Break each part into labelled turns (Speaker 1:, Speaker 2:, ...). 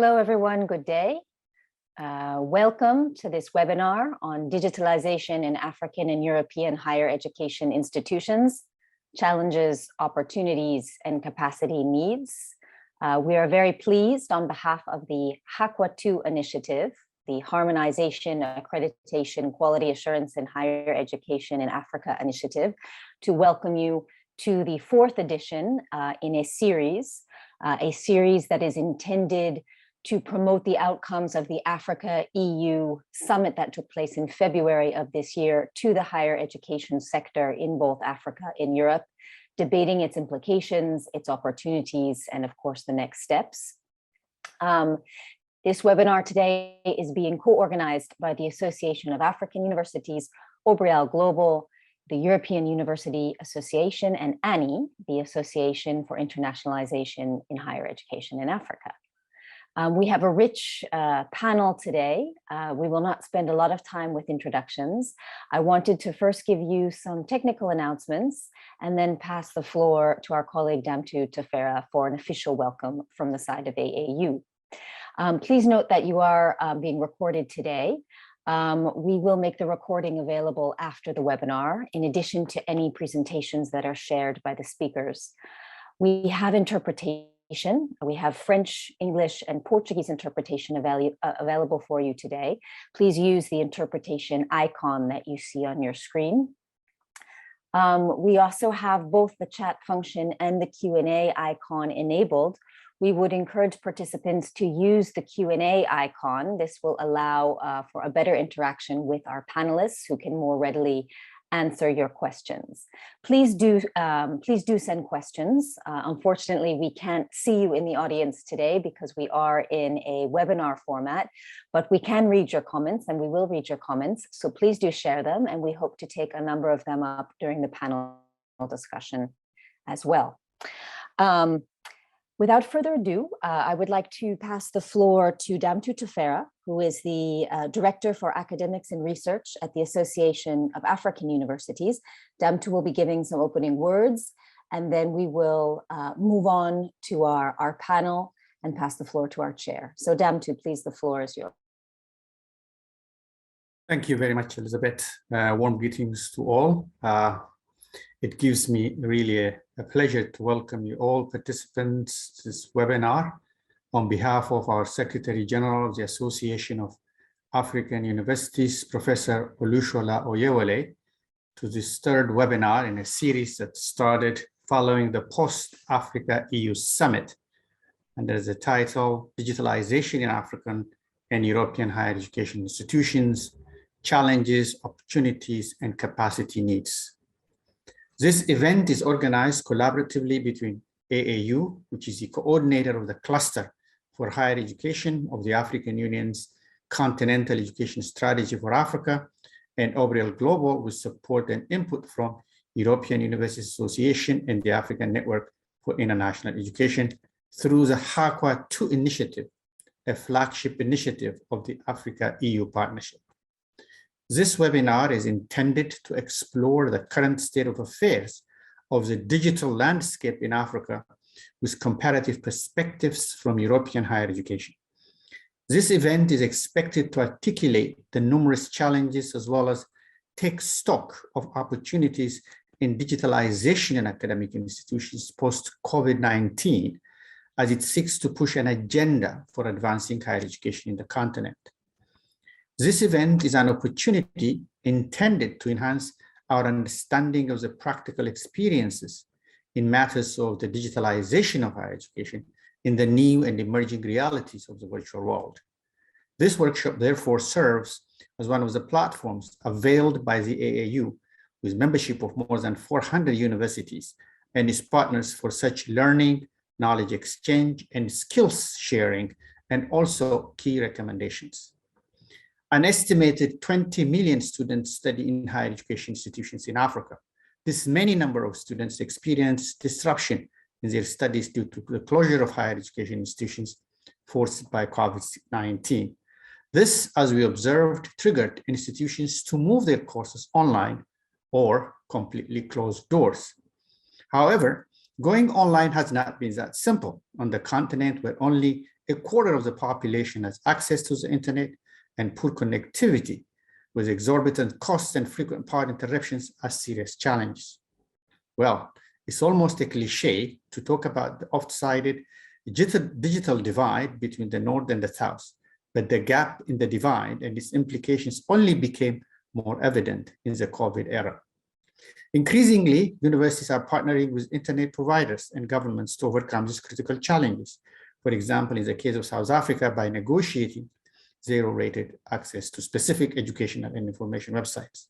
Speaker 1: Hello, everyone. Good day. Welcome to this webinar on digitalization in African and European higher education institutions, challenges, opportunities, and capacity needs. We are very pleased on behalf of the HAQUA 2 initiative, the Harmonization, Accreditation, Quality Assurance in Higher Education in Africa initiative, to welcome you to the fourth edition in a series that is intended to promote the outcomes of the Africa-EU summit that took place in February of this year to the higher education sector in both Africa and Europe, debating its implications, its opportunities, and of course, the next steps. This webinar today is being co-organized by the Association of African Universities, Obriel Global, the European University Association, and ANI, the Association for Internationalization in Higher Education in Africa. We have a rich panel today. We will not spend a lot of time with introductions. I wanted to first give you some technical announcements and then pass the floor to our colleague Damtu Tefera for an official welcome from the side of AAU. Please note that you are being recorded today. We will make the recording available after the webinar, in addition to any presentations that are shared by the speakers. We have interpretation. We have French, English, and Portuguese interpretation available for you today. Please use the interpretation icon that you see on your screen. We also have both the chat function and the Q&A icon enabled. We would encourage participants to use the Q&A icon. This will allow for a better interaction with our panelists who can more readily answer your questions. Please do send questions. Unfortunately, we can't see you in the audience today because we are in a webinar format, but we can read your comments and we will read your comments. So please do share them, and we hope to take a number of them up during the panel discussion as well. Without further ado, I would like to pass the floor to Damtu Tefera, who is the Director for Academics and Research at the Association of African Universities. Damtu will be giving some opening words, and then we will move on to our panel and pass the floor to our chair. So Damtu, please, the floor is yours.
Speaker 2: Thank you very much, Elizabeth. Warm greetings to all. It gives me really a pleasure to welcome you all participants to this webinar on behalf of our Secretary General of the Association of African Universities, Professor Olushola Oyewole, to this third webinar in a series that started following the post-Africa EU Summit under the title Digitalization in African and European Higher Education Institutions, Challenges, Opportunities, and Capacity Needs. This event is organized collaboratively between AAU, which is the coordinator of the Cluster for Higher Education of the African Union's Continental Education Strategy for Africa, and Obriel Global, with support and input from European Universities Association and the African Network for International Education, through the HAQUA 2 initiative, a flagship initiative of the Africa-EU partnership. This webinar is intended to explore the current state of affairs of the digital landscape in Africa with comparative perspectives from European higher education. This event is expected to articulate the numerous challenges as well as take stock of opportunities in digitalization in academic institutions post-COVID-19 as it seeks to push an agenda for advancing higher education in the continent. This event is an opportunity intended to enhance our understanding of the practical experiences in matters of the digitalization of higher education in the new and emerging realities of the virtual world. This workshop therefore serves as one of the platforms availed by the AAU, with membership of more than 400 universities and its partners for such learning, knowledge exchange, and skills sharing, and also key recommendations. An estimated 20 million students study in higher education institutions in Africa. This many number of students experience disruption in their studies due to the closure of higher education institutions forced by COVID-19. This, as we observed, triggered institutions to move their courses online or completely close doors. However, going online has not been that simple on the continent, where only a quarter of the population has access to the internet, and poor connectivity with exorbitant costs and frequent power interruptions are serious challenges. Well, it's almost a cliche to talk about the oft-cited digital divide between the North and the South, but the gap in the divide and its implications only became more evident in the COVID era. Increasingly, universities are partnering with internet providers and governments to overcome these critical challenges. For example, in the case of South Africa, by negotiating zero-rated access to specific educational and information websites.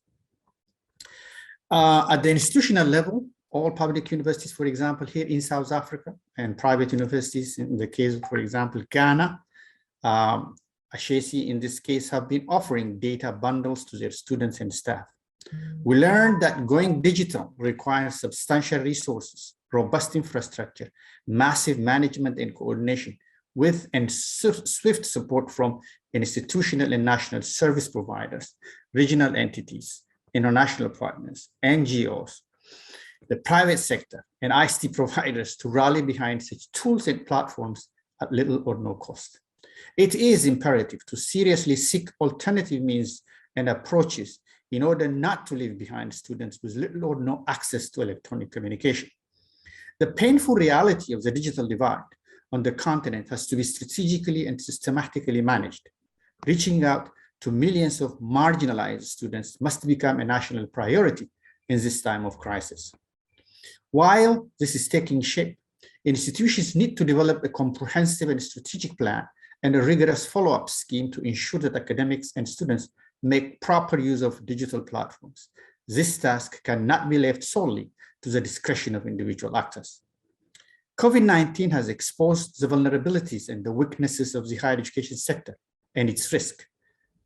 Speaker 2: At the institutional level, all public universities, for example, here in South Africa, and private universities, in the case of, for example, Ghana, Ashesi in this case, have been offering data bundles to their students and staff. We learned that going digital requires substantial resources, robust infrastructure, massive management and coordination with and swift support from institutional and national service providers, regional entities, international partners, NGOs, the private sector, and ICT providers to rally behind such tools and platforms at little or no cost. It is imperative to seriously seek alternative means and approaches in order not to leave behind students with little or no access to electronic communication. The painful reality of the digital divide on the continent has to be strategically and systematically managed. Reaching out to millions of marginalized students must become a national priority in this time of crisis. While this is taking shape, institutions need to develop a comprehensive and strategic plan and a rigorous follow-up scheme to ensure that academics and students make proper use of digital platforms. This task cannot be left solely to the discretion of individual actors. COVID-19 has exposed the vulnerabilities and the weaknesses of the higher education sector and its risk,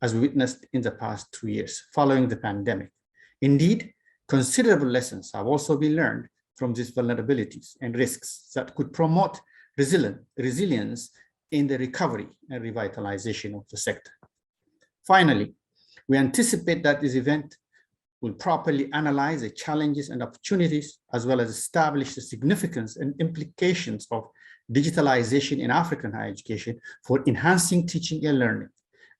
Speaker 2: as we witnessed in the past 2 years following the pandemic. Indeed, considerable lessons have also been learned from these vulnerabilities and risks that could promote resilience in the recovery and revitalization of the sector. Finally, we anticipate that this event will properly analyze the challenges and opportunities, as well as establish the significance and implications of digitalization in African higher education for enhancing teaching and learning,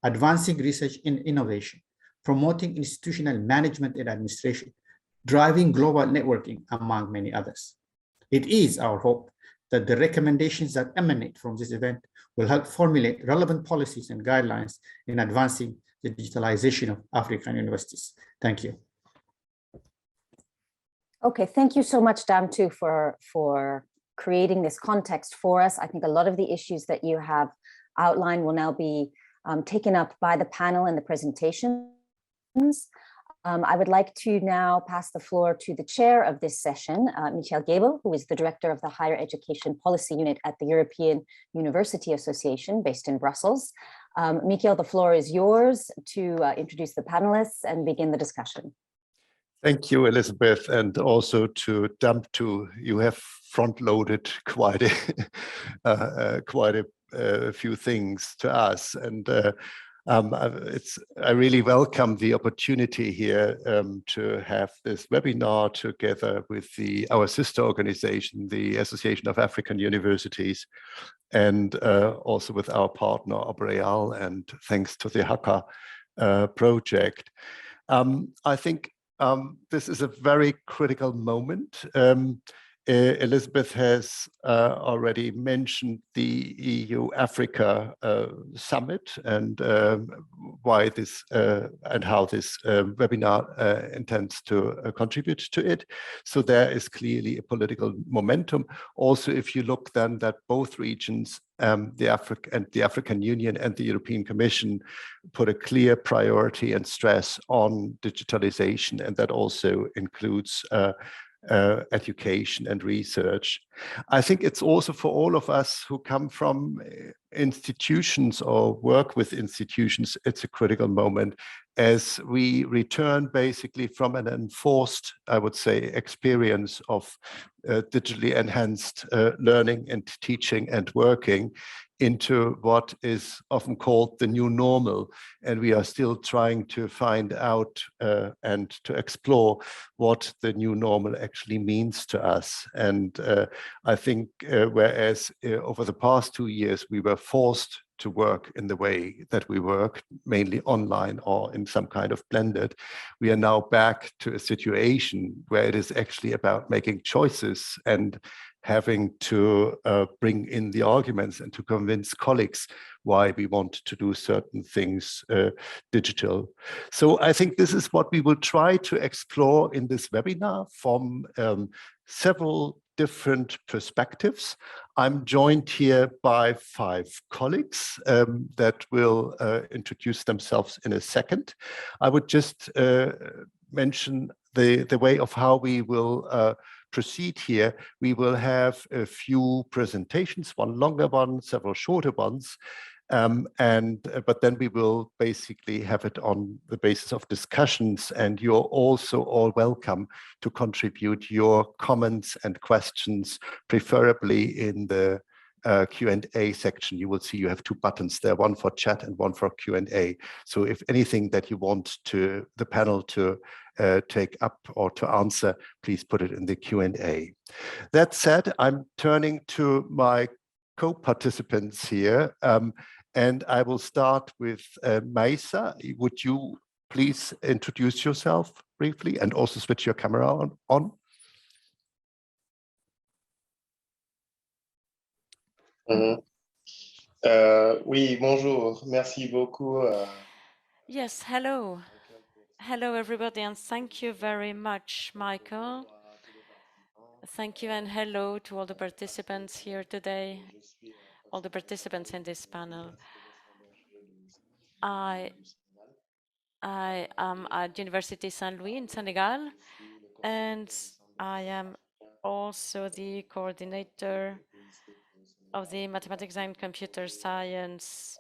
Speaker 2: advancing research and innovation, promoting institutional management and administration, driving global networking, among many others. It is our hope that the recommendations that emanate from this event will help formulate relevant policies and guidelines in advancing the digitalization of African universities. Thank you.
Speaker 1: Okay, thank you so much, Damtu, for creating this context for us. I think a lot of the issues that you have outlined will now be taken up by the panel and the presentations. I would like to now pass the floor to the chair of this session, Michael Gebel, who is the director of the Higher Education Policy Unit at the European University Association based in Brussels. Michael, the floor is yours to introduce the panelists and begin the discussion.
Speaker 3: Thank you, Elizabeth, and also to Damtu. You have front-loaded quite a few things to us, and I really welcome the opportunity here to have this webinar together with our sister organization, the Association of African Universities, and also with our partner Obrial, and thanks to the HACA project. I think this is a very critical moment. Elizabeth has already mentioned the EU-Africa summit and why this and how this webinar intends to contribute to it. So there is clearly a political momentum. Also, if you look then that both regions, the African Union and the European Commission, put a clear priority and stress on digitalization, and that also includes education and research. I think it's also for all of us who come from institutions or work with institutions, it's a critical moment as we return basically from an enforced, I would say, experience of digitally enhanced learning and teaching and working into what is often called the new normal. And we are still trying to find out and to explore what the new normal actually means to us. And I think whereas over the past 2 years, we were forced to work in the way that we work, mainly online or in some kind of blended, we are now back to a situation where it is actually about making choices and having to bring in the arguments and to convince colleagues why we want to do certain things digital. So I think this is what we will try to explore in this webinar from several different perspectives. I'm joined here by 5 colleagues that will introduce themselves in a second. I would just mention the way of how we will proceed here. We will have a few presentations, one longer one, several shorter ones. But then we will basically have it on the basis of discussions, and you're also all welcome to contribute your comments and questions, preferably in the Q&A section. You will see you have 2 buttons there, one for chat and one for Q&A. So if anything that you want to the panel to take up or to answer, please put it in the Q&A. That said, I'm turning to my co-participants here, and I will start with Maisa. Would you please introduce yourself briefly and also switch your camera on?
Speaker 4: Oui, bonjour. Merci beaucoup.
Speaker 5: Yes, hello. Hello, everybody, and thank you very much, Michael. Thank you, and hello to all the participants here today, all the participants in this panel. I am at University Saint Louis in Senegal, and I am also the coordinator of the Mathematics and Computer Science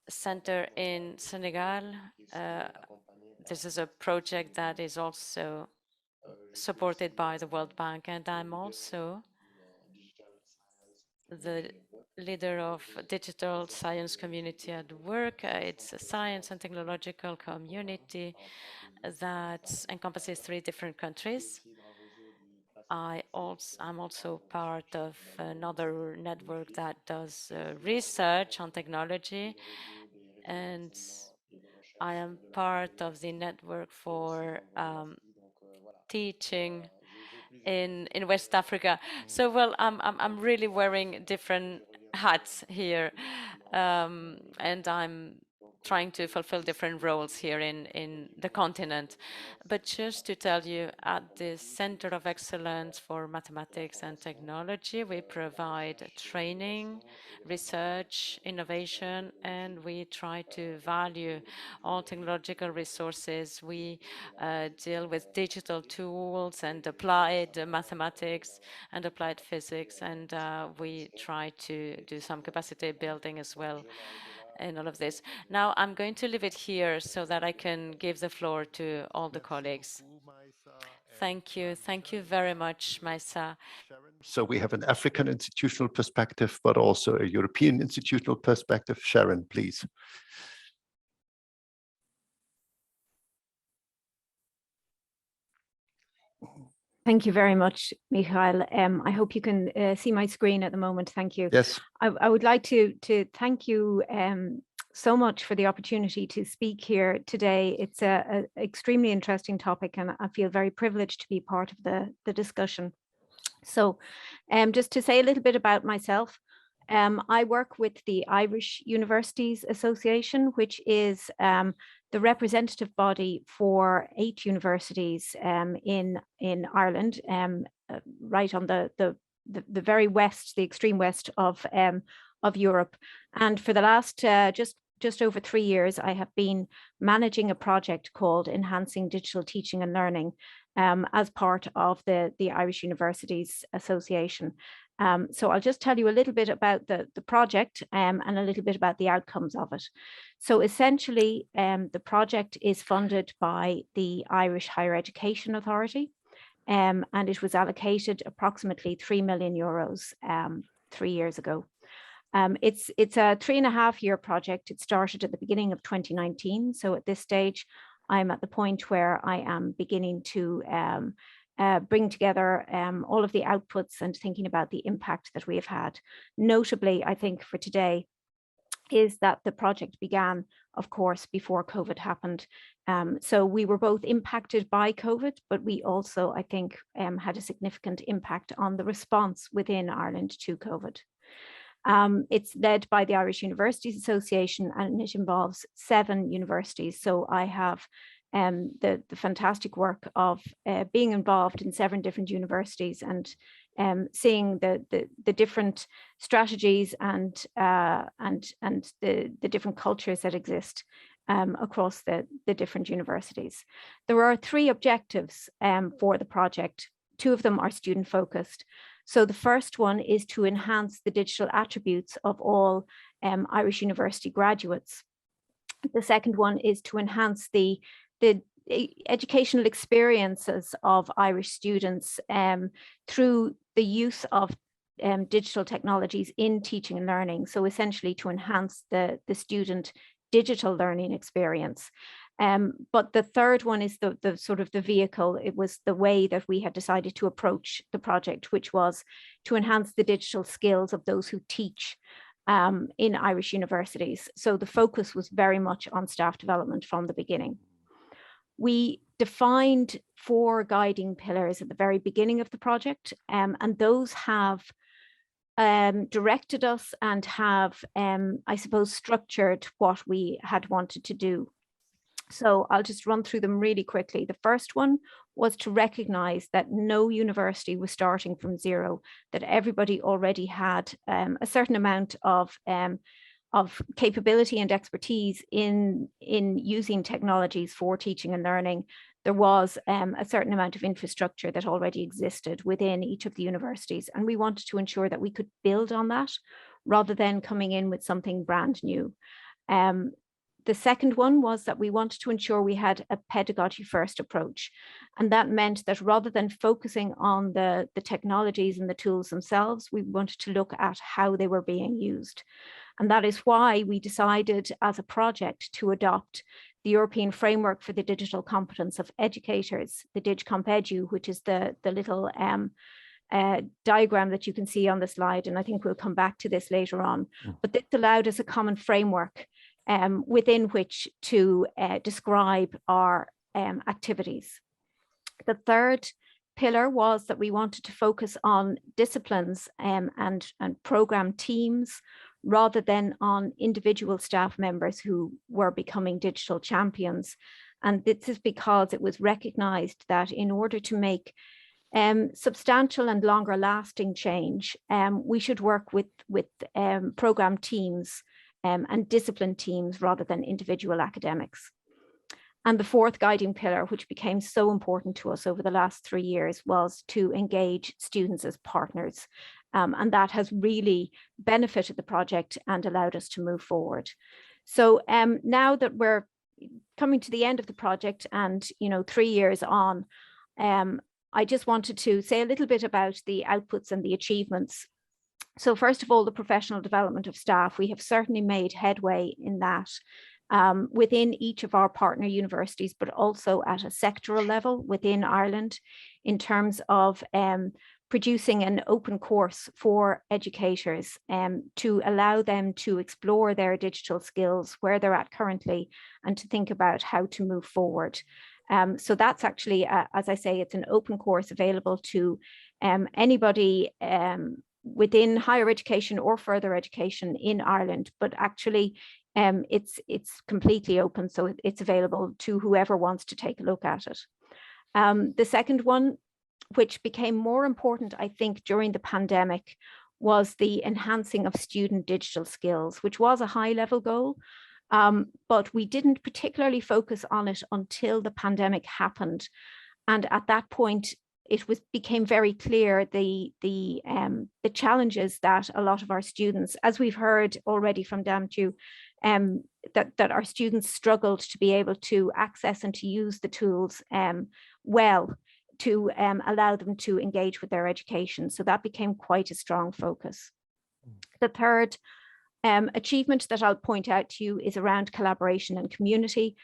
Speaker 5: Center in Senegal. This is a project that is also supported by the World Bank, and I'm also the leader of digital science community at work. It's a science and technological community that encompasses 3 different countries. I'm also part of another network that does research on technology, and I am part of the network for teaching in West Africa. So, well, I'm really wearing different hats here, and I'm trying to fulfill different roles here in the continent. But just to tell you, at the Center of Excellence for Mathematics and Technology, we provide training, research, innovation, and we try to value all technological resources. We deal with digital tools and applied mathematics and applied physics, and we try to do some capacity building as well in all of this. Now, I'm going to leave it here so that I can give the floor to all the colleagues. Thank you. Thank you very much, Maisa.
Speaker 3: So we have an African institutional perspective, but also a European institutional perspective. Sharon, please.
Speaker 6: Thank you very much, Michael. I hope you can see my screen at the moment. Thank you.
Speaker 3: Yes.
Speaker 6: I would like to thank you so much for the opportunity to speak here today. It's an extremely interesting topic, and I feel very privileged to be part of the discussion. So just to say a little bit about myself, I work with the Irish Universities Association, which is the representative body for 8 universities in Ireland, right on the very west, the extreme west of Europe. And for the last just over 3 years, I have been managing a project called Enhancing Digital Teaching and Learning as part of the Irish Universities Association. So I'll just tell you a little bit about the project and a little bit about the outcomes of it. So essentially, the project is funded by the Irish Higher Education Authority, and it was allocated approximately €3 million 3 years ago. It's a 3.5-year project. It started at the beginning of 2019. So at this stage, I'm at the point where I am beginning to bring together all of the outputs and thinking about the impact that we have had. Notably, I think for today, is that the project began, of course, before COVID happened. So we were both impacted by COVID, but we also, I think, had a significant impact on the response within Ireland to COVID. It's led by the Irish Universities Association, and it involves 7 universities. So I have the fantastic work of being involved in 7 different universities and seeing the different strategies and the different cultures that exist across the different universities. There are 3 objectives for the project. 2 of them are student focused. So the first one is to enhance the digital attributes of all Irish university graduates. The second one is to enhance the educational experiences of Irish students through the use of digital technologies in teaching and learning. So essentially to enhance the student digital learning experience. But the third one is the sort of the vehicle. It was the way that we had decided to approach the project, which was to enhance the digital skills of those who teach in Irish universities. So the focus was very much on staff development from the beginning. We defined 4 guiding pillars at the very beginning of the project, and those have directed us and have, I suppose, structured what we had wanted to do. So I'll just run through them really quickly. The first one was to recognize that no university was starting from zero, that everybody already had a certain amount of capability and expertise in using technologies for teaching and learning. There was a certain amount of infrastructure that already existed within each of the universities, and we wanted to ensure that we could build on that rather than coming in with something brand new. The second one was that we wanted to ensure we had a pedagogy first approach. And that meant that rather than focusing on the technologies and the tools themselves, we wanted to look at how they were being used. And that is why we decided as a project to adopt the European Framework for the Digital Competence of Educators, the DIGCOMP Edu, which is the little diagram that you can see on the slide. And I think we'll come back to this later on. But this allowed us a common framework within which to describe our activities. The third pillar was that we wanted to focus on disciplines and program teams rather than on individual staff members who were becoming digital champions. And this is because it was recognized that in order to make substantial and longer lasting change, we should work with program teams and discipline teams rather than individual academics. And the fourth guiding pillar, which became so important to us over the last 3 years, was to engage students as partners. And that has really benefited the project and allowed us to move forward. So now that we're coming to the end of the project and 3 years on, I just wanted to say a little bit about the outputs and the achievements. So first of all, the professional development of staff, we have certainly made headway in that within each of our partner universities, but also at a sectoral level within Ireland in terms of producing an open course for educators to allow them to explore their digital skills, where they're at currently, and to think about how to move forward. So that's actually, as I say, it's an open course available to anybody within higher education or further education in Ireland, but actually it's completely open, so it's available to whoever wants to take a look at it. The second one, which became more important, I think, during the pandemic, was the enhancing of student digital skills, which was a high-level goal, but we didn't particularly focus on it until the pandemic happened. And at that point, it became very clear the challenges that a lot of our students, as we've heard already from Damju, that our students struggled to be able to access and to use the tools well to allow them to engage with their education. So that became quite a strong focus. The third Achievement that I'll point out to you is around collaboration and community.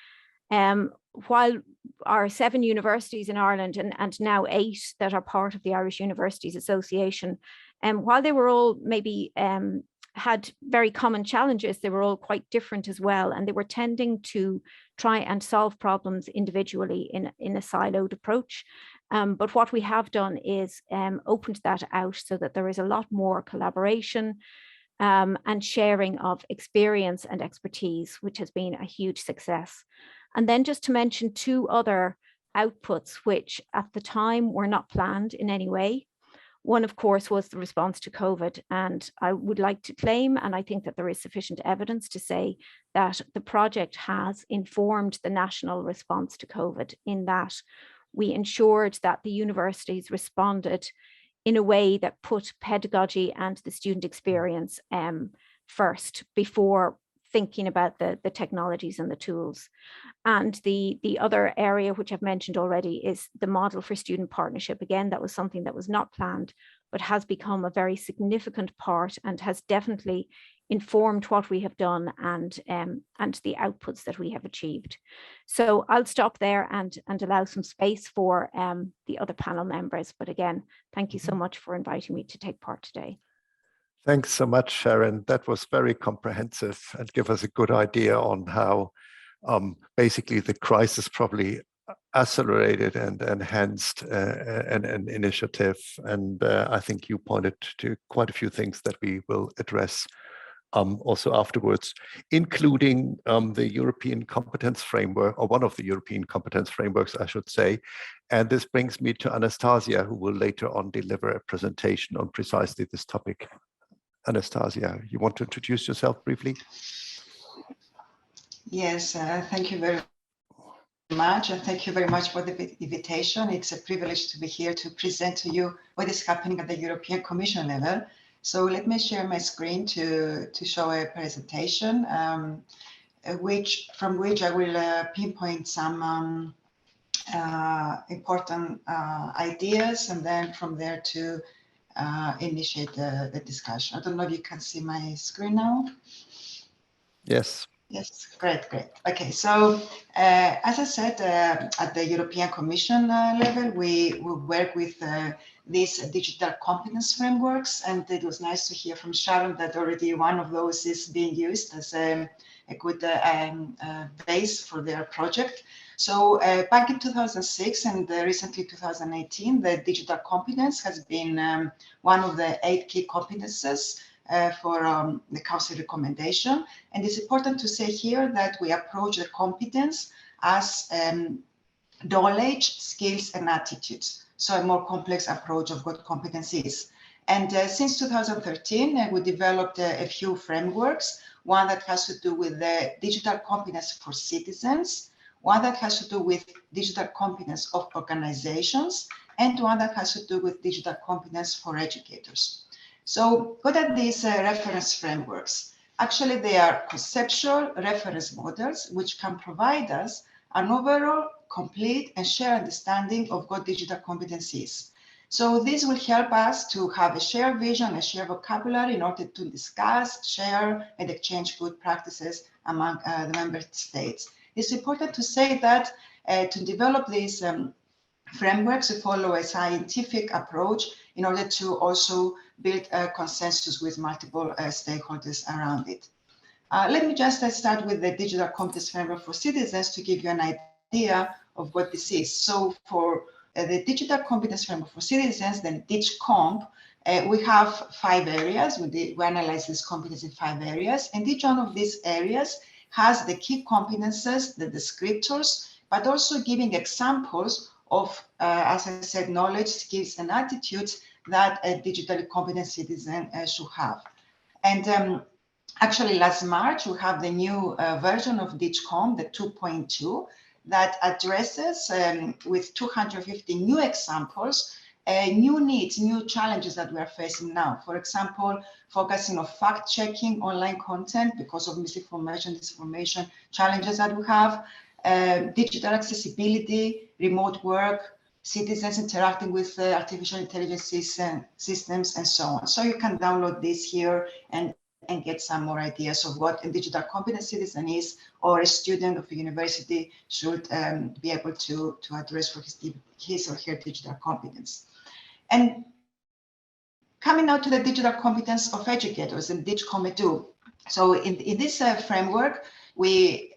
Speaker 6: While our 7 universities in Ireland and now 8 that are part of the Irish Universities Association, while they were all maybe had very common challenges, they were all quite different as well, and they were tending to try and solve problems individually in a siloed approach. But what we have done is opened that out so that there is a lot more collaboration and sharing of experience and expertise, which has been a huge success. And then just to mention 2 other outputs, which at the time were not planned in any way. One, of course, was the response to COVID. And I would like to claim, and I think that there is sufficient evidence to say that the project has informed the national response to COVID, in that we ensured that the universities responded in a way that put pedagogy and the student experience first before thinking about the technologies and the tools. And the other area, which I've mentioned already, is the model for student partnership. Again, that was something that was not planned, but has become a very significant part and has definitely informed what we have done and the outputs that we have achieved. So I'll stop there and allow some space for the other panel members. But again, thank you so much for inviting me to take part today.
Speaker 3: Thanks so much, Sharon. That was very comprehensive and give us a good idea on how basically the crisis probably accelerated and enhanced an initiative. And I think you pointed to quite a few things that we will address also afterwards, including the European competence framework, or one of the European competence frameworks, I should say. And this brings me to Anastasia, who will later on deliver a presentation on precisely this topic. Anastasia, you want to introduce yourself briefly?
Speaker 7: Yes, thank you very much. And thank you very much for the invitation. It's a privilege to be here to present to you what is happening at the European Commission level. So let me share my screen to show a presentation, from which I will pinpoint some important ideas, and then from there to initiate the discussion. I don't know if you can see my screen now. Yes. Yes, great. Okay, so as I said, at the European Commission level, we work with these digital competence frameworks, and it was nice to hear from Sharon that already one of those is being used as a good base for their project. So back in 2006 and recently 2018, the digital competence has been one of the 8 key competences for the Council recommendation. And it's important to say here that we approach the competence as knowledge, skills, and attitudes. So a more complex approach of what competence is. And since 2013, we developed a few frameworks, one that has to do with the digital competence for citizens, one that has to do with digital competence of organizations, and one that has to do with digital competence for educators. So what are these reference frameworks? Actually, they are conceptual reference models which can provide us an overall, complete, and shared understanding of what digital competence is. So this will help us to have a shared vision, a shared vocabulary in order to discuss, share, and exchange good practices among the member states. It's important to say that to develop these frameworks, we follow a scientific approach in order to also build a consensus with multiple stakeholders around it. Let me just start with the digital competence framework for citizens to give you an idea of what this is. So for the digital competence framework for citizens, then DIGCOMP, we have 5 areas. We analyze this competence in 5 areas, and each one of these areas has the key competences, the descriptors, but also giving examples of, as I said, knowledge, skills, and attitudes that a digitally competent citizen should have. And actually, last March, we have the new version of DIGCOMP, the 2.2, that addresses with 250 new examples, new needs, new challenges that we are facing now. For example, focusing on fact-checking online content because of misinformation, disinformation challenges that we have, digital accessibility, remote work, citizens interacting with artificial intelligence systems, and so on. So you can download this here and and get some more ideas of what a digital competent citizen is, or a student of a university should be able to address for his or her digital competence. And coming now to the digital competence of educators and DIGCOMP. So in this framework, we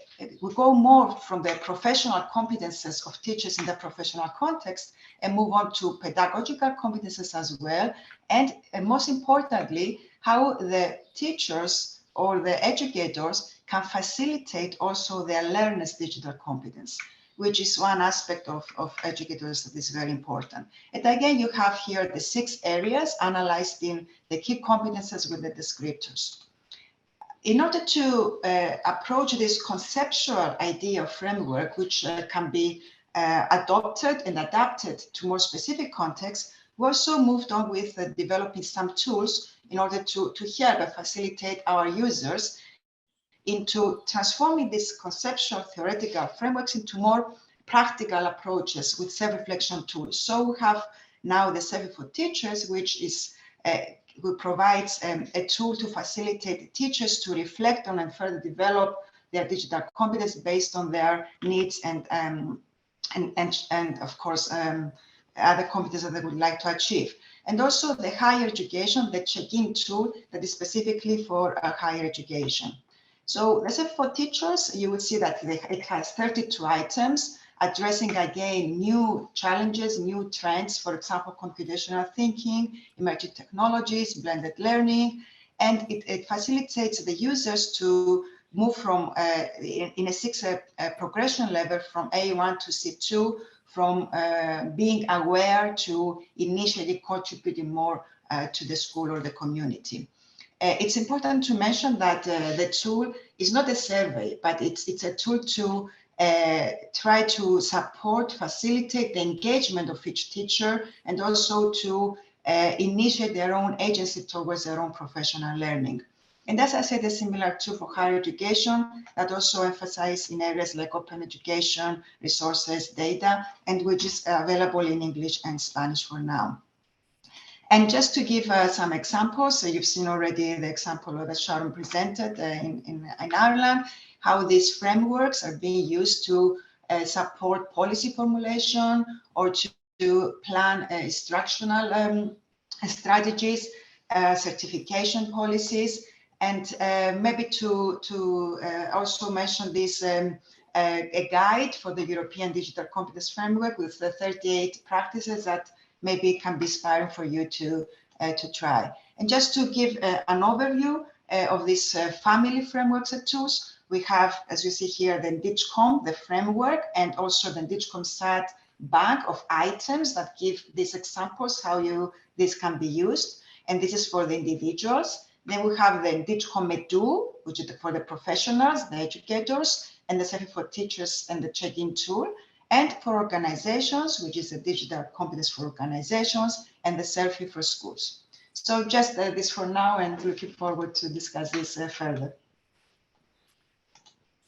Speaker 7: go more from the professional competences of teachers in the professional context and move on to pedagogical competences as well. And most importantly, how the teachers or the educators can facilitate also their learners' digital competence, which is one aspect of educators that is very important. And again, you have here the 6 areas analyzed in the key competences with the descriptors. In order to approach this conceptual idea of framework, which can be adopted and adapted to more specific contexts, we also moved on with developing some tools in order to help and facilitate our users into transforming these conceptual theoretical frameworks into more practical approaches with self-reflection tools. So we have now the Survey for Teachers, which is who provides a tool to facilitate teachers to reflect on and further develop their digital competence based on their needs and of course other competences that they would like to achieve. And also the higher education, the check-in tool that is specifically for higher education. So let's say for teachers, you will see that it has 32 items addressing again new challenges, new trends, for example, computational thinking, emerging technologies, blended learning, and it facilitates the users to move from in a 6 progression level from A1 to C2, from being aware to initially contributing more to the school or the community. It's important to mention that the tool is not a survey, but it's a tool to try to support, facilitate the engagement of each teacher, and also to initiate their own agency towards their own professional learning. And as I said, a similar tool for higher education that also emphasizes in areas like open education, resources, data, and which is available in English and Spanish for now. And just to give some examples, so you've seen already the example that Sharon presented in Ireland, how these frameworks are being used to support policy formulation or to plan instructional strategies, certification policies, and maybe to also mention this a guide for the European Digital Competence Framework with the 38 practices that maybe can be inspiring for you to try. And just to give an overview of these family frameworks and tools, we have, as you see here, the DIGCOMP, the framework, and also the DIGCOMP SAT bank of items that give these examples how this can be used. And this is for the individuals. Then we have the DIGCOMP Edu, which is for the professionals, the educators, and the Survey for Teachers and the check-in tool. And for organizations, which is a digital competence for organizations, and the Survey for schools. So just this for now, and looking forward to discuss this further.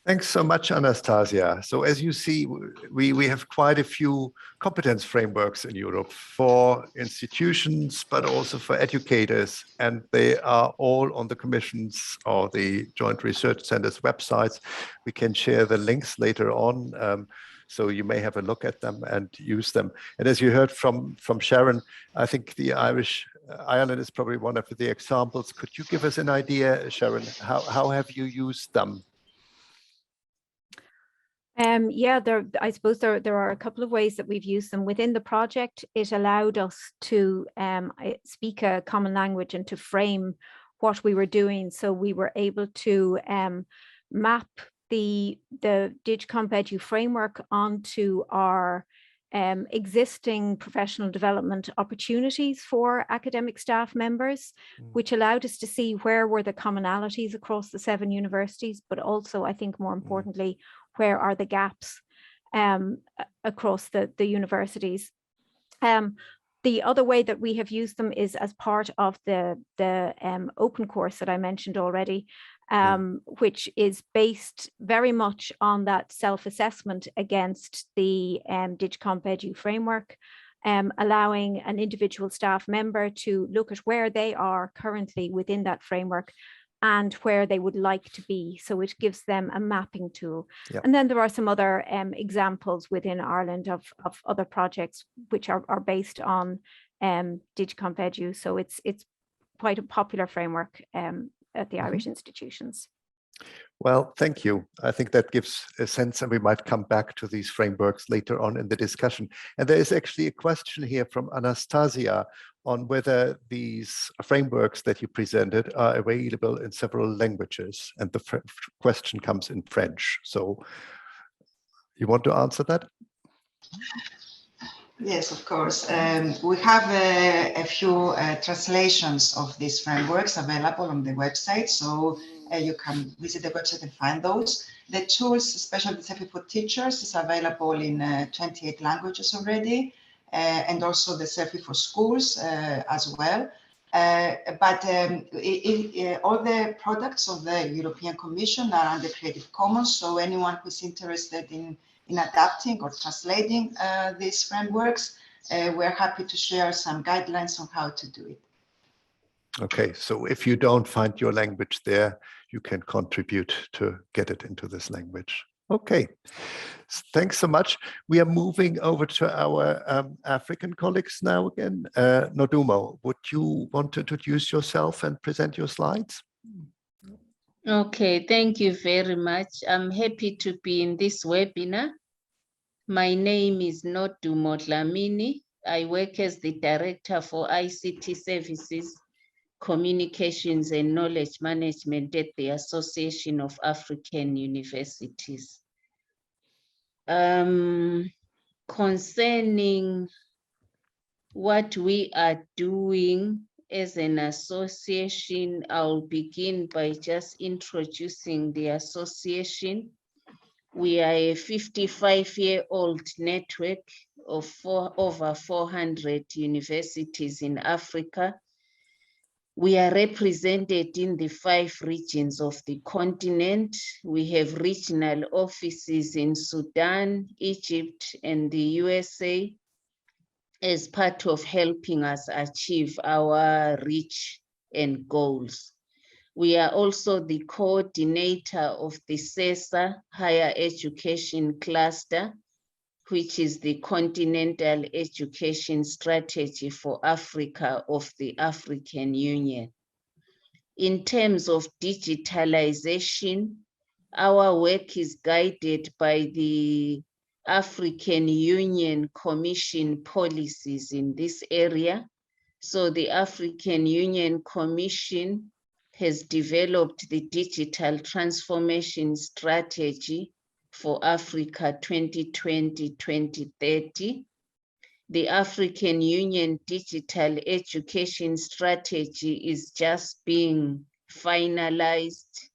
Speaker 3: Thanks so much, Anastasia. So as you see, we have quite a few competence frameworks in Europe for institutions, but also for educators. And they are all on the Commission's or the Joint Research Center's websites. We can share the links later on. So you may have a look at them and use them. And as you heard from Sharon, I think Ireland is probably one of the examples. Could you give us an idea, Sharon, how have you used them?
Speaker 6: Yeah, I suppose there are a couple of ways that we've used them. Within the project, it allowed us to speak a common language and to frame what we were doing. So we were able to map the DIGCOMP Edu framework onto our existing professional development opportunities for academic staff members, which allowed us to see where were the commonalities across the 7 universities, but also, I think more importantly, where are the gaps across the universities. The other way that we have used them is as part of the open course that I mentioned already, which is based very much on that self-assessment against the DIGCOMP Edu framework, allowing an individual staff member to look at where they are currently within that framework and where they would like to be. So it gives them a mapping tool.
Speaker 3: Yep.
Speaker 6: And then there are some other examples within Ireland of other projects which are based on DIGCOMP Edu. So it's quite a popular framework at the Irish institutions.
Speaker 3: Well, thank you. I think that gives a sense, and we might come back to these frameworks later on in the discussion. And there is actually a question here from Anastasia on whether these frameworks that you presented are available in several languages. And the question comes in French. So you want to answer that?
Speaker 7: Yes, of course. We have a few translations of these frameworks available on the website, so you can visit the website and find those. The tools, especially the Selfie for Teachers, is available in 28 languages already, and also the Selfie for Schools as well. But all the products of the European Commission are under Creative Commons, so anyone who's interested in adapting or translating these frameworks, we're happy to share some guidelines on how to do it.
Speaker 3: Okay, so if you don't find your language there, you can contribute to get it into this language. Okay, thanks so much. We are moving over to our African colleagues now again. Nodumo, would you want to introduce yourself and present your slides?
Speaker 8: Okay, thank you very much. I'm happy to be in this webinar. My name is Nodumo Dlamini. I work as the Director for ICT Services, Communications and Knowledge Management at the Association of African Universities. Concerning what we are doing as an association, I'll begin by just introducing the association. We are a 55-year-old network of over 400 universities in Africa. We are represented in the 5 regions of the continent. We have regional offices in Sudan, Egypt, and the USA as part of helping us achieve our reach and goals. We are also the coordinator of the CESA Higher Education Cluster, which is the Continental Education Strategy for Africa of the African Union. In terms of digitalization, our work is guided by the African Union Commission policies in this area. So the African Union Commission has developed the Digital Transformation Strategy for Africa 2020-2030. The African Union Digital Education Strategy is just being finalized,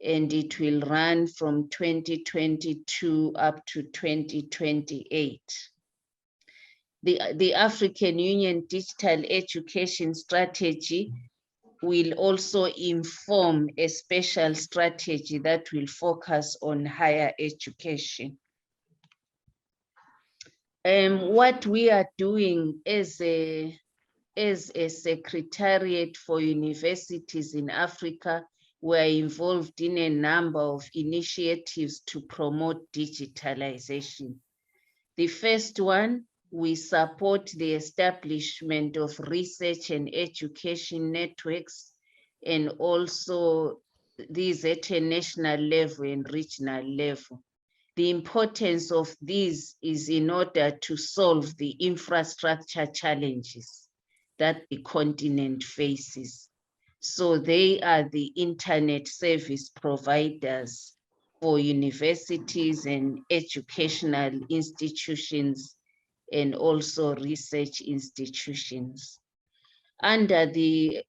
Speaker 8: and it will run from 2022 up to 2028. The African Union Digital Education Strategy will also inform a special strategy that will focus on higher education. What we are doing as a secretariat for universities in Africa, we're involved in a number of initiatives to promote digitalization. The first one, we support the establishment of research and education networks, and also these at a national level and regional level. The importance of these is in order to solve the infrastructure challenges that the continent faces. So they are the internet service providers for universities and educational institutions, and also research institutions. Under the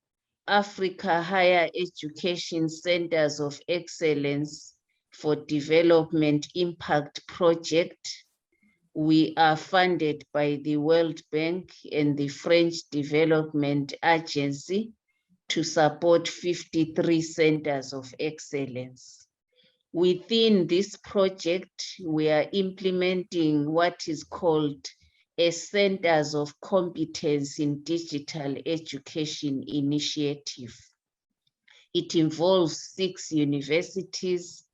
Speaker 8: Africa Higher Education Centers of Excellence for Development Impact Project, we are funded by the World Bank and the French Development Agency to support 53 centers of excellence. Within this project, we are implementing what is called a Centers of Competence in Digital Education initiative. It involves 6 universities.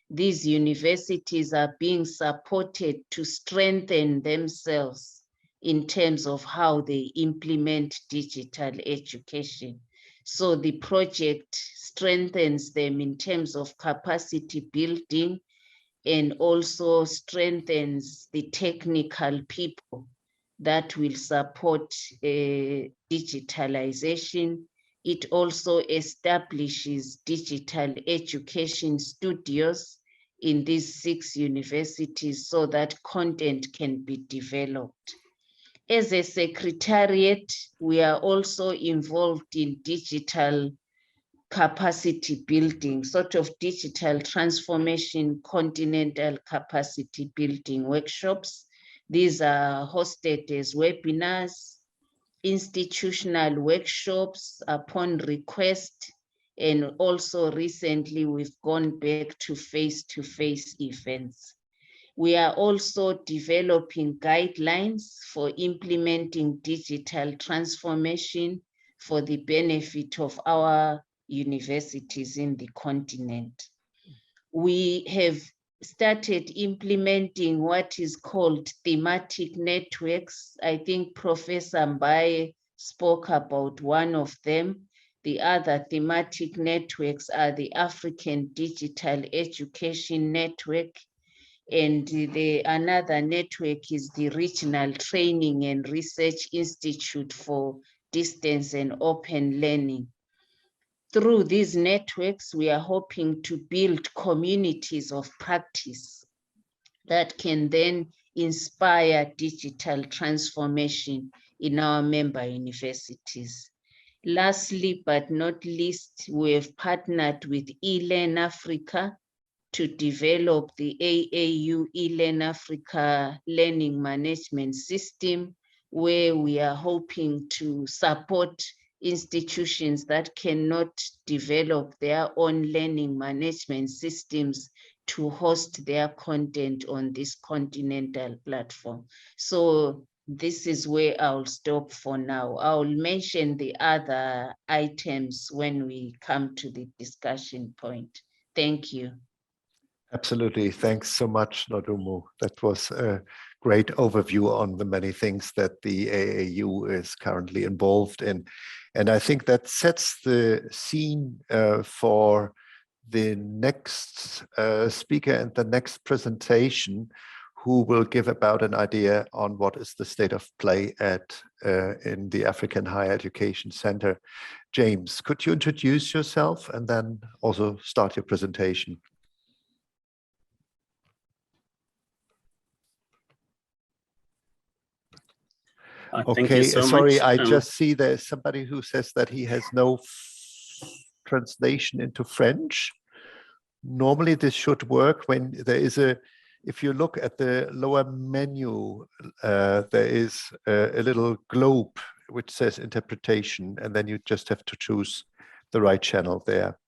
Speaker 8: These universities are being supported to strengthen themselves in terms of how they implement digital education. So the project strengthens them in terms of capacity building and also strengthens the technical people that will support digitalization. It also establishes digital education studios in these 6 universities so that content can be developed. As a secretariat, we are also involved in digital capacity building, sort of digital transformation, continental capacity building workshops. These are hosted as webinars, institutional workshops upon request, and also recently we've gone back to face-to-face events. We are also developing guidelines for implementing digital transformation for the benefit of our universities in the continent. We have started implementing what is called thematic networks. I think Professor Mbaye spoke about one of them. The other thematic networks are the African Digital Education Network, and another network is the Regional Training and Research Institute for Distance and Open Learning. Through these networks, we are hoping to build communities of practice that can then inspire digital transformation in our member universities. Lastly, but not least, we have partnered with eLearn Africa to develop the AAU eLearn Africa learning management system, where we are hoping to support institutions that cannot develop their own learning management systems to host their content on this continental platform. So this is where I'll stop for now. I'll mention the other items when we come to the discussion point. Thank you.
Speaker 3: Absolutely. Thanks so much, Nodumo. That was a great overview on the many things that the AAU is currently involved in. And I think that sets the scene for the next speaker and the next presentation, who will give about an idea on what is the state of play in the African Higher Education Center. James, could you introduce yourself and then also start your presentation? Okay, so sorry, much. I just see there's somebody who says that he has no translation into French. Normally this should work when there is if you look at the lower menu, there is a little globe which says interpretation, and then you just have to choose the right channel there.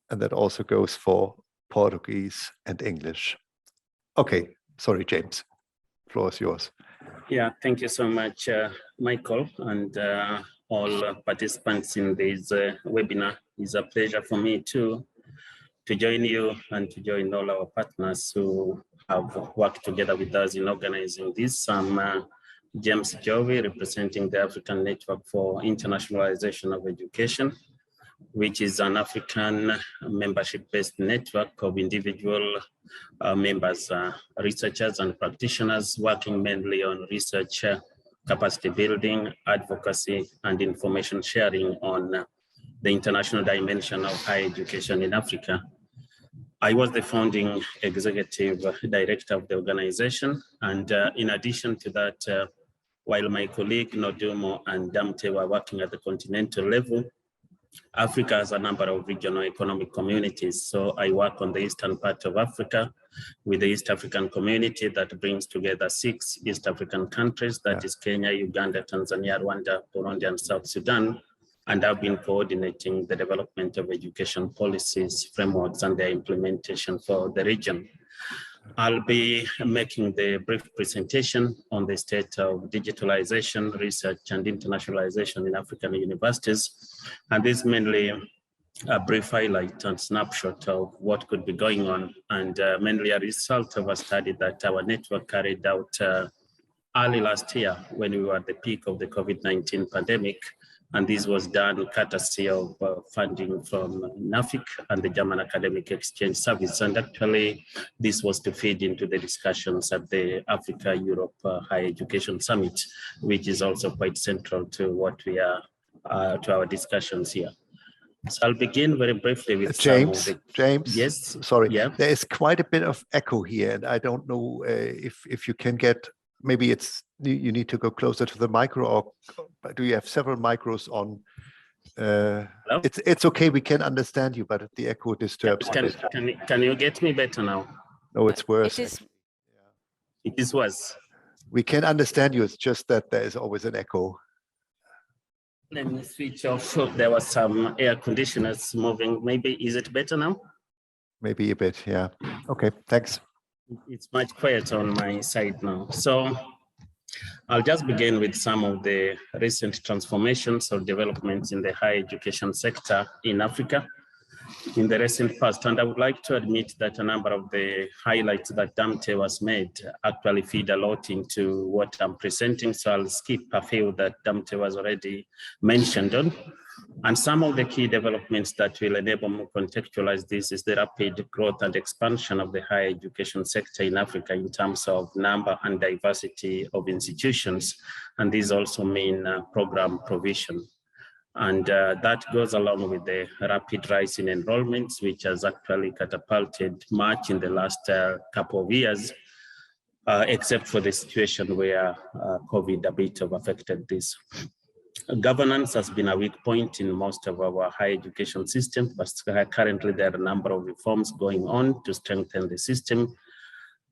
Speaker 3: And that also goes for Portuguese and English. Okay, sorry, James, the floor is yours.
Speaker 9: Yeah, thank you so much, Michael, and all participants in this webinar. It's a pleasure for me to join you and to join all our partners who have worked together with us in organizing this. I'm James Jovi, representing the African Network for Internationalization of Education, which is an African membership-based network of individual members, researchers and practitioners working mainly on research, capacity building, advocacy, and information sharing on the international dimension of higher education in Africa. I was the founding executive director of the organization. And in addition to that, while my colleague Nodumo and Damte were working at the continental level, Africa has a number of regional economic communities. So I work on the eastern part of Africa with the East African community that brings together 6 East African countries, that is Kenya, Uganda, Tanzania, Rwanda, Burundi, and South Sudan. And I've been coordinating the development of education policies, frameworks, and their implementation for the region. I'll be making the brief presentation on the state of digitalization, research, and internationalization in African universities. And this is mainly a brief highlight and snapshot of what could be going on, and mainly a result of a study that our network carried out early last year when we were at the peak of the COVID-19 pandemic. And this was done courtesy of funding from NAFIC and the German Academic Exchange Service. And actually, this was to feed into the discussions at the Africa-Europe Higher Education Summit, which is also quite central to what we are, to our discussions here. So I'll begin very briefly with
Speaker 3: James.
Speaker 9: Yes.
Speaker 3: Sorry.
Speaker 9: Yeah.
Speaker 3: There is quite a bit of echo here, and I don't know if you can get. Maybe you need to go closer to the micro, or do you have several micros on? It's okay. We can understand you, but the echo disturbs.
Speaker 9: Can you get me better now?
Speaker 3: No, it's worse.
Speaker 9: It is worse.
Speaker 3: We can understand you. It's just that there is always an echo.
Speaker 9: Let me switch off. There was some air conditioners moving. Maybe, is it better now?
Speaker 3: Maybe a bit, yeah. Okay, thanks.
Speaker 9: It's much quieter on my side now. So I'll just begin with some of the recent transformations or developments in the higher education sector in Africa in the recent past. And I would like to admit that a number of the highlights that Damte was made actually feed a lot into what I'm presenting. So I'll skip a few that Damte was already mentioned on. And some of the key developments that will enable me to contextualize this is the rapid growth and expansion of the higher education sector in Africa in terms of number and diversity of institutions. And these also mean program provision. And that goes along with the rapid rise in enrollments, which has actually catapulted much in the last couple of years, except for the situation where COVID a bit have affected this. Governance has been a weak point in most of our higher education systems, but currently there are a number of reforms going on to strengthen the system,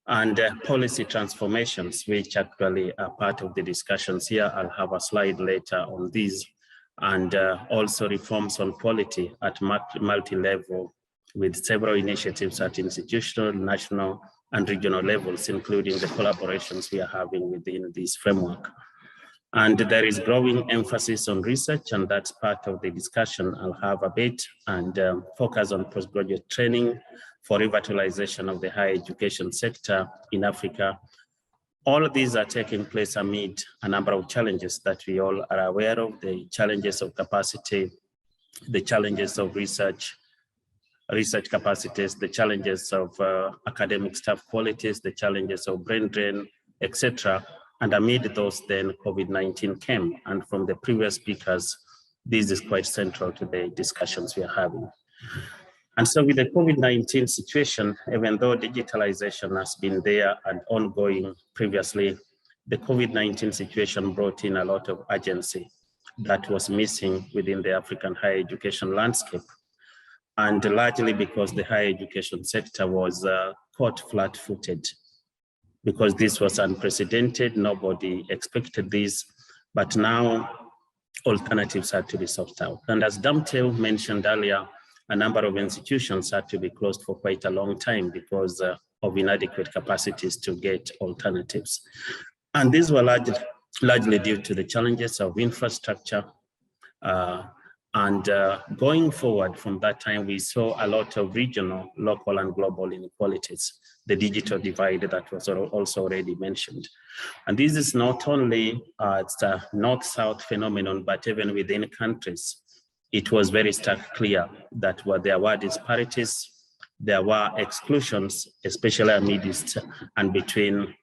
Speaker 9: and policy transformations, which actually are part of the discussions here. I'll have a slide later on these, and also reforms on quality at multi-level with several initiatives at institutional, national, and regional levels, including the collaborations we are having within this framework. And there is growing emphasis on research, and that's part of the discussion I'll have a bit, and focus on postgraduate training for revitalization of the higher education sector in Africa. All of these are taking place amid a number of challenges that we all are aware of: the challenges of capacity, the challenges of research capacities, the challenges of academic staff qualities, the challenges of brain drain, etc. And amid those, then COVID-19 came. And from the previous speakers, this is quite central to the discussions we are having. And so with the COVID-19 situation, even though digitalization has been there and ongoing previously, the COVID-19 situation brought in a lot of urgency that was missing within the African higher education landscape. And largely because the higher education sector was caught flat-footed, because this was unprecedented. Nobody expected this, but now alternatives had to be sought out. And as Damte mentioned earlier, a number of institutions had to be closed for quite a long time because of inadequate capacities to get alternatives. And these were largely due to the challenges of infrastructure. And going forward from that time, we saw a lot of regional, local, and global inequalities, the digital divide that was also already mentioned. And this is not only it's a north-south phenomenon, but even within countries, it was very stark clear that there were disparities, there were exclusions, especially amidst and between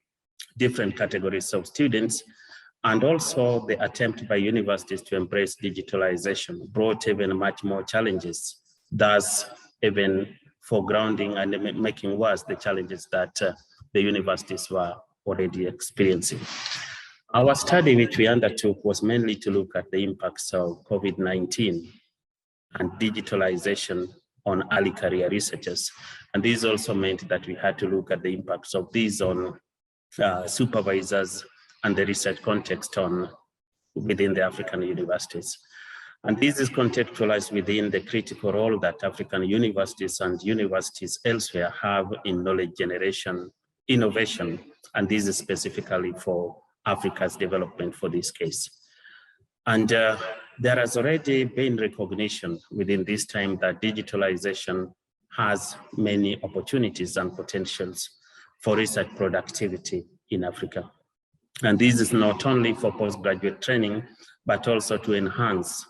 Speaker 9: different categories of students. And also the attempt by universities to embrace digitalization brought even much more challenges, thus even foregrounding and making worse the challenges that the universities were already experiencing. Our study, which we undertook, was mainly to look at the impacts of COVID-19 and digitalization on early career researchers. And this also meant that we had to look at the impacts of these on supervisors and the research context within the African universities. And this is contextualized within the critical role that African universities and universities elsewhere have in knowledge generation innovation, and this is specifically for Africa's development for this case. And there has already been recognition within this time that digitalization has many opportunities and potentials for research productivity in Africa. And this is not only for postgraduate training, but also to enhance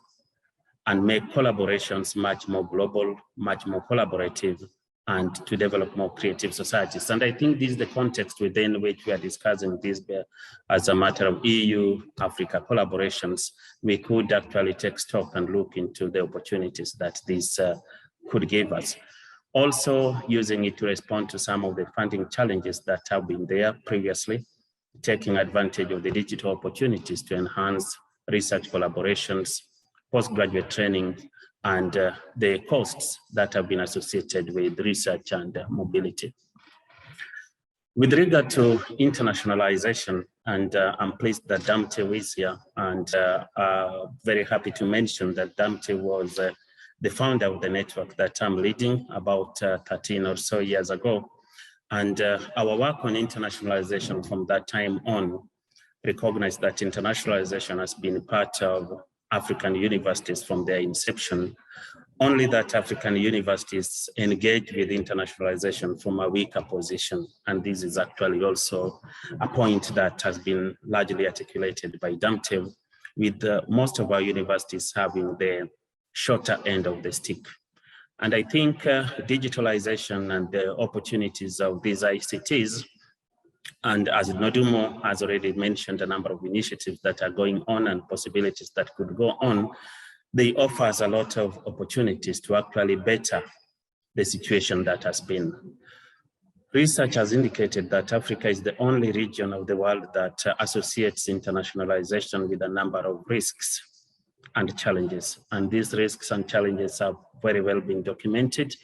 Speaker 9: and make collaborations much more global, much more collaborative, and to develop more creative societies. And I think this is the context within which we are discussing this as a matter of EU-Africa collaborations. We could actually take stock and look into the opportunities that this could give us. Also using it to respond to some of the funding challenges that have been there previously, taking advantage of the digital opportunities to enhance research collaborations, postgraduate training, and the costs that have been associated with research and mobility. With regard to internationalization, and I'm pleased that Damte is here, and very happy to mention that Damte was the founder of the network that I'm leading about 13 or so years ago. And our work on internationalization from that time on recognized that internationalization has been part of African universities from their inception, only that African universities engage with internationalization from a weaker position. And this is actually also a point that has been largely articulated by Damte, with most of our universities having the shorter end of the stick. And I think digitalization and the opportunities of these ICTs, and as Nodumo has already mentioned, a number of initiatives that are going on and possibilities that could go on, they offer us a lot of opportunities to actually better the situation that has been. Research has indicated that Africa is the only region of the world that associates internationalization with a number of risks and challenges. And these risks and challenges have very well been documented,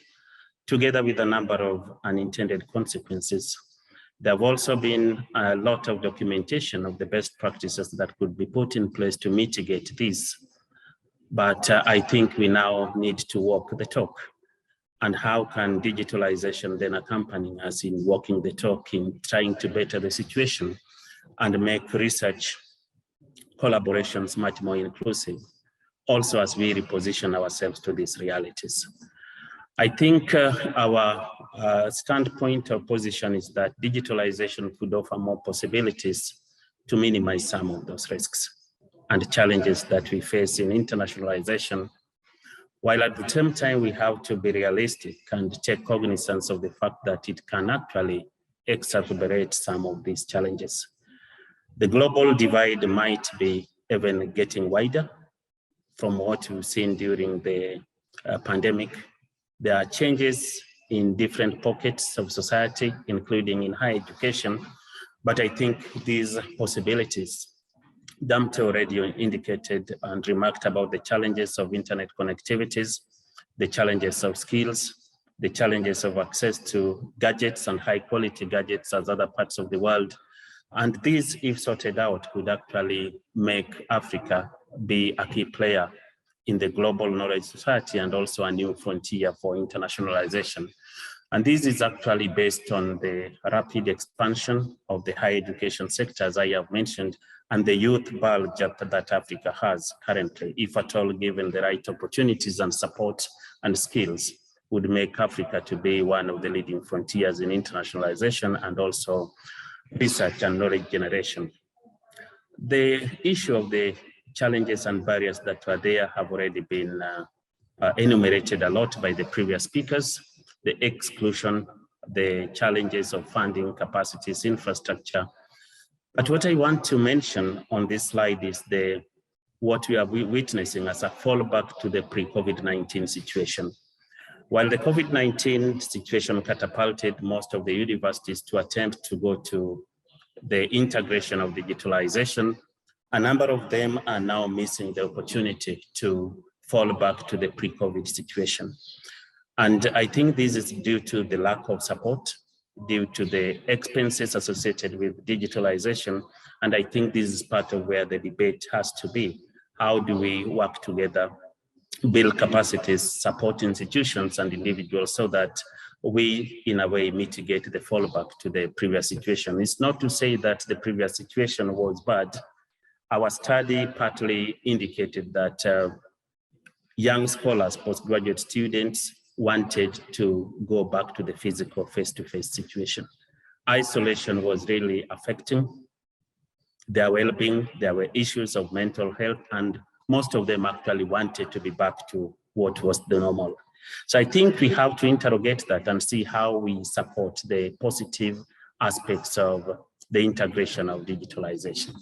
Speaker 9: together with a number of unintended consequences. There have also been a lot of documentation of the best practices that could be put in place to mitigate these. But I think we now need to walk the talk. And how can digitalization then accompany us in walking the talk, in trying to better the situation and make research collaborations much more inclusive, also as we reposition ourselves to these realities. I think our standpoint or position is that digitalization could offer more possibilities to minimize some of those risks and challenges that we face in internationalization, while at the same time we have to be realistic and take cognizance of the fact that it can actually exacerbate some of these challenges. The global divide might be even getting wider from what we've seen during the pandemic. There are changes in different pockets of society, including in higher education, but I think these possibilities, Damte already indicated and remarked about the challenges of internet connectivities, the challenges of skills, the challenges of access to gadgets and high quality gadgets as other parts of the world. And these, if sorted out, could actually make Africa be a key player in the global knowledge society and also a new frontier for internationalization. And this is actually based on the rapid expansion of the higher education sector, as I have mentioned, and the youth bulge that Africa has currently, if at all given the right opportunities and support and skills, would make Africa to be one of the leading frontiers in internationalization and also research and knowledge generation. The issue of the challenges and barriers that were there have already been enumerated a lot by the previous speakers: the exclusion, the challenges of funding, capacities, infrastructure. But what I want to mention on this slide is what we are witnessing as a fallback to the pre-COVID-19 situation. While the COVID-19 situation catapulted most of the universities to attempt to go to the integration of digitalization, a number of them are now missing the opportunity to fall back to the pre-COVID situation. And I think this is due to the lack of support, due to the expenses associated with digitalization. And I think this is part of where the debate has to be. How do we work together, build capacities, support institutions and individuals so that we, in a way, mitigate the fallback to the previous situation. It's not to say that the previous situation was bad. Our study partly indicated that young scholars, postgraduate students, wanted to go back to the physical face-to-face situation. Isolation was really affecting their well-being. There were issues of mental health, and most of them actually wanted to be back to what was the normal. So I think we have to interrogate that and see how we support the positive aspects of the integration of digitalization.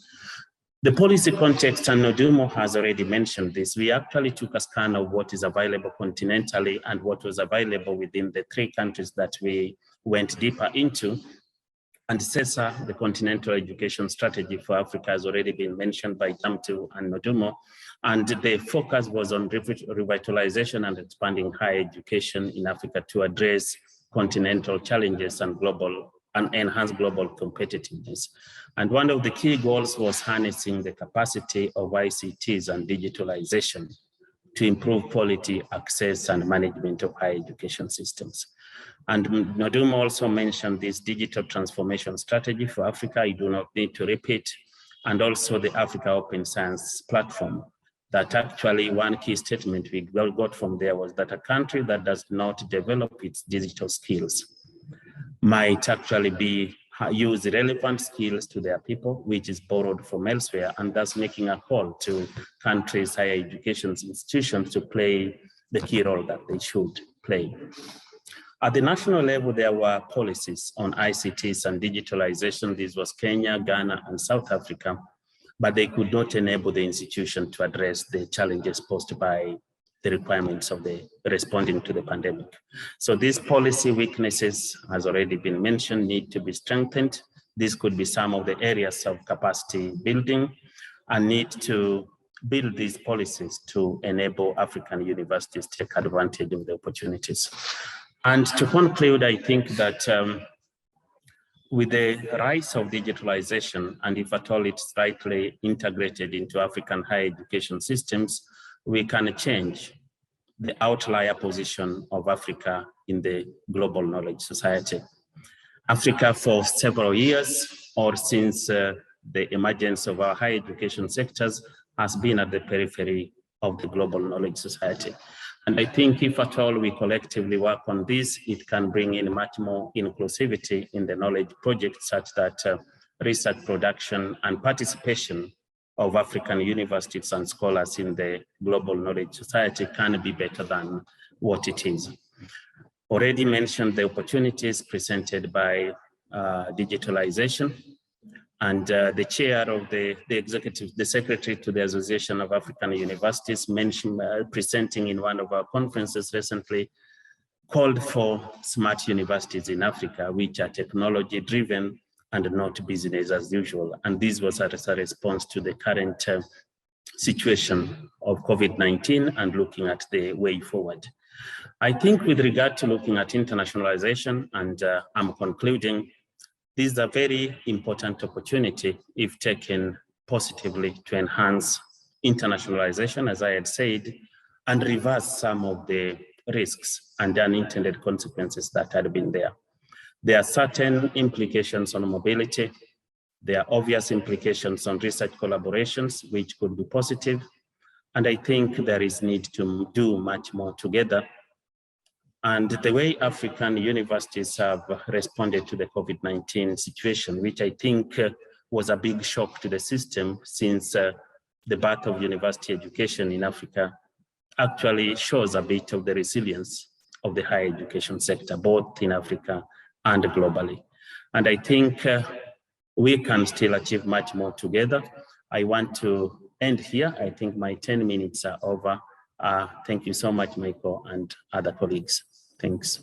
Speaker 9: The policy context, and Nodumo has already mentioned this, we actually took a scan of what is available continentally and what was available within the 3 countries that we went deeper into. And CESA, the Continental Education Strategy for Africa, has already been mentioned by Tamtu and Nodumo. And the focus was on revitalization and expanding higher education in Africa to address continental challenges and enhance global competitiveness. And one of the key goals was harnessing the capacity of ICTs and digitalization to improve quality, access, and management of higher education systems. And Nodumo also mentioned this digital transformation strategy for Africa. I do not need to repeat. And also the Africa Open Science Platform, that actually one key statement we got from there was that a country that does not develop its digital skills might actually use relevant skills to their people, which is borrowed from elsewhere, and thus making a call to countries' higher education institutions to play the key role that they should play. At the national level, there were policies on ICTs and digitalization. This was Kenya, Ghana, and South Africa, but they could not enable the institution to address the challenges posed by the requirements of the responding to the pandemic. So these policy weaknesses, has already been mentioned, need to be strengthened. These could be some of the areas of capacity building, and need to build these policies to enable African universities to take advantage of the opportunities. And to conclude, I think that with the rise of digitalization, and if at all it's rightly integrated into African higher education systems, we can change the outlier position of Africa in the global knowledge society. Africa for several years, or since the emergence of our higher education sectors, has been at the periphery of the global knowledge society. And I think if at all we collectively work on this, it can bring in much more inclusivity in the knowledge project, such that research production and participation of African universities and scholars in the global knowledge society can be better than what it is. Already mentioned the opportunities presented by digitalization, and the chair of the secretary to the Association of African Universities mentioned, presenting in one of our conferences recently, called for smart universities in Africa, which are technology driven and not business as usual. And this was as a response to the current situation of COVID-19 and looking at the way forward. I think with regard to looking at internationalization, and I'm concluding, this is a very important opportunity if taken positively to enhance internationalization, as I had said, and reverse some of the risks and unintended consequences that had been there. There are certain implications on mobility. There are obvious implications on research collaborations, which could be positive. And I think there is need to do much more together. And the way African universities have responded to the COVID-19 situation, which I think was a big shock to the system since the birth of university education in Africa, actually shows a bit of the resilience of the higher education sector, both in Africa and globally. And I think we can still achieve much more together. I want to end here. I think my 10 minutes are over. Thank you so much, Michael, and other colleagues. Thanks.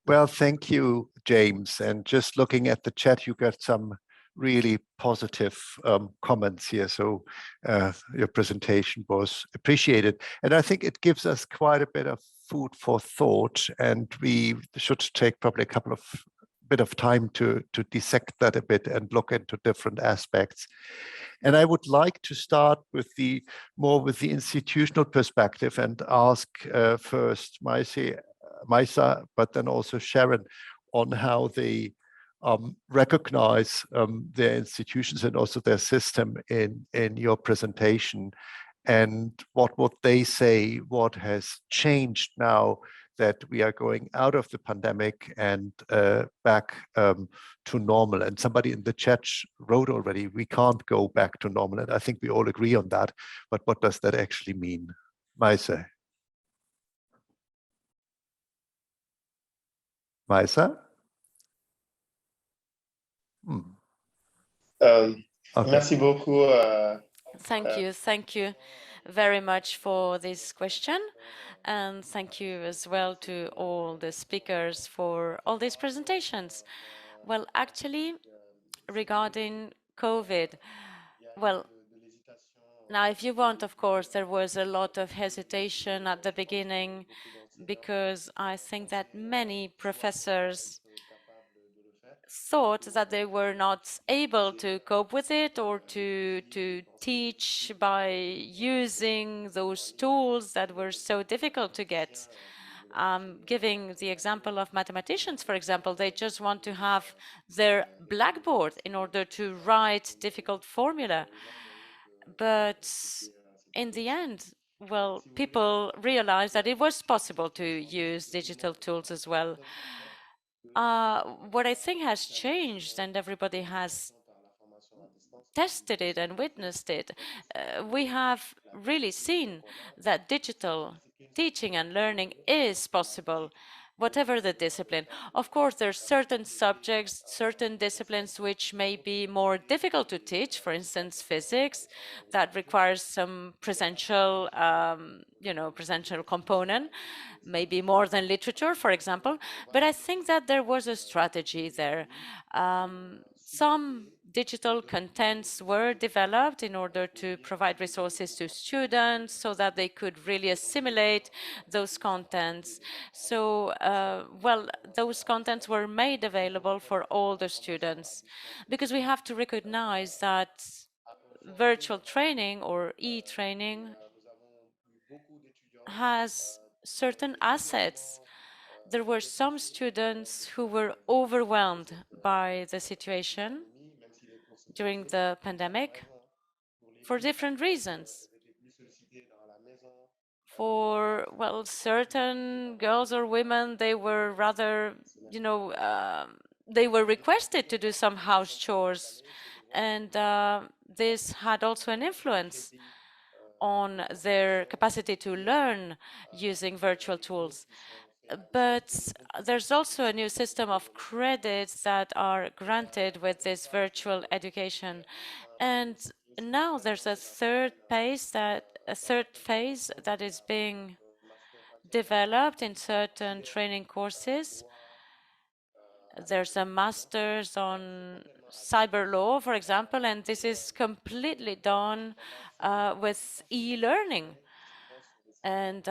Speaker 3: Well, thank you, James. And just looking at the chat, you got some really positive comments here. So your presentation was appreciated. And I think it gives us quite a bit of food for thought. And we should take probably a bit of time to dissect that a bit and look into different aspects. And I would like to start with the institutional perspective and ask first, Maise, Maisa, but then also Sharon, on how they recognize their institutions and also their system in your presentation, and what they say, what has changed now that we are going out of the pandemic and back to normal. And somebody in the chat wrote already, we can't go back to normal. And I think we all agree on that. But what does that actually mean? Maisa? Maisa?
Speaker 4: Okay. Merci beaucoup.
Speaker 5: Thank you very much for this question. And thank you as well to all the speakers for all these presentations. Well, actually, regarding COVID, well, now, if you want, of course, there was a lot of hesitation at the beginning because I think that many professors thought that they were not able to cope with it or to teach by using those tools that were so difficult to get. Giving the example of mathematicians, for example, they just want to have their blackboard in order to write difficult formula. But in the end, well, people realized that it was possible to use digital tools as well. What I think has changed, and everybody has tested it and witnessed it, we have really seen that digital teaching and learning is possible, whatever the discipline. Of course, there are certain subjects, certain disciplines which may be more difficult to teach, for instance, physics, that requires some presential, presential component, maybe more than literature, for example. But I think that there was a strategy there. Some digital contents were developed in order to provide resources to students so that they could really assimilate those contents. So, well, those contents were made available for all the students, because we have to recognize that virtual training or e-training has certain assets. There were some students who were overwhelmed by the situation during the pandemic for different reasons. For, well, certain girls or women, they were rather, they were requested to do some house chores, and this had also an influence on their capacity to learn using virtual tools. But there's also a new system of credits that are granted with this virtual education. And now there's a third phase that is being developed in certain training courses. There's a master's on cyber law, for example, and this is completely done with e-learning. And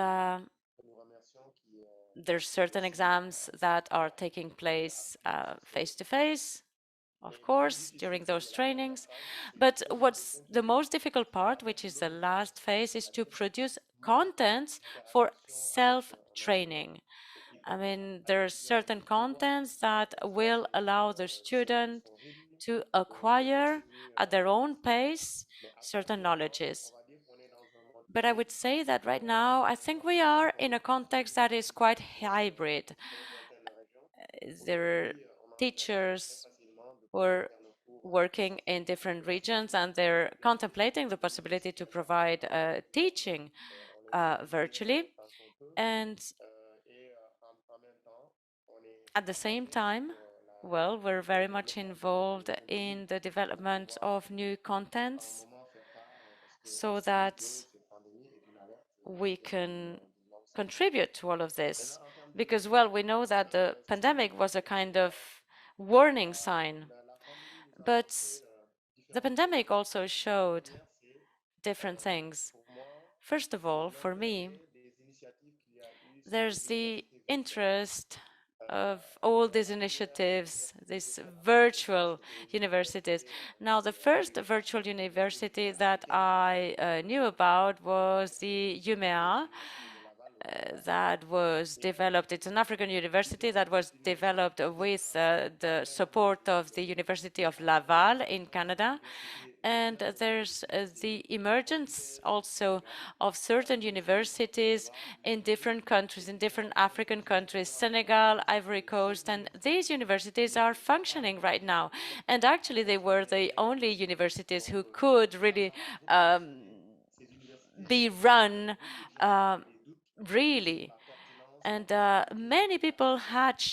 Speaker 5: there's certain exams that are taking place face-to-face, of course, during those trainings. But what's the most difficult part, which is the last phase, is to produce contents for self-training. I mean, there are certain contents that will allow the student to acquire at their own pace certain knowledges. But I would say that right now, I think we are in a context that is quite hybrid. There are teachers who are working in different regions, and they're contemplating the possibility to provide teaching virtually. And at the same time, well, we're very much involved in the development of new contents so that we can contribute to all of this. Because, well, we know that the pandemic was a kind of warning sign. But the pandemic also showed different things. First of all, for me, there's the interest of all these initiatives, these virtual universities. Now, the first virtual university that I knew about was the UMEA that was developed. It's an African university that was developed with the support of the University of Laval in Canada. And there's the emergence also of certain universities in different countries, in different African countries, Senegal, Ivory Coast, and these universities are functioning right now. And actually, they were the only universities who could really be run really. And many people had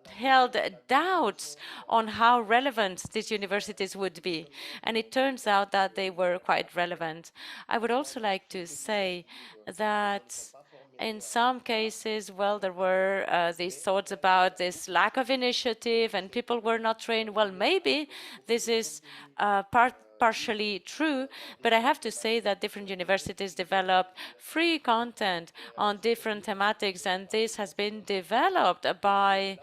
Speaker 5: held doubts on how relevant these universities would be. And it turns out that they were quite relevant. I would also like to say that in some cases, well, there were these thoughts about this lack of initiative and people were not trained. Well, maybe this is partially true, but I have to say that different universities developed free content on different thematics, and this has been developed by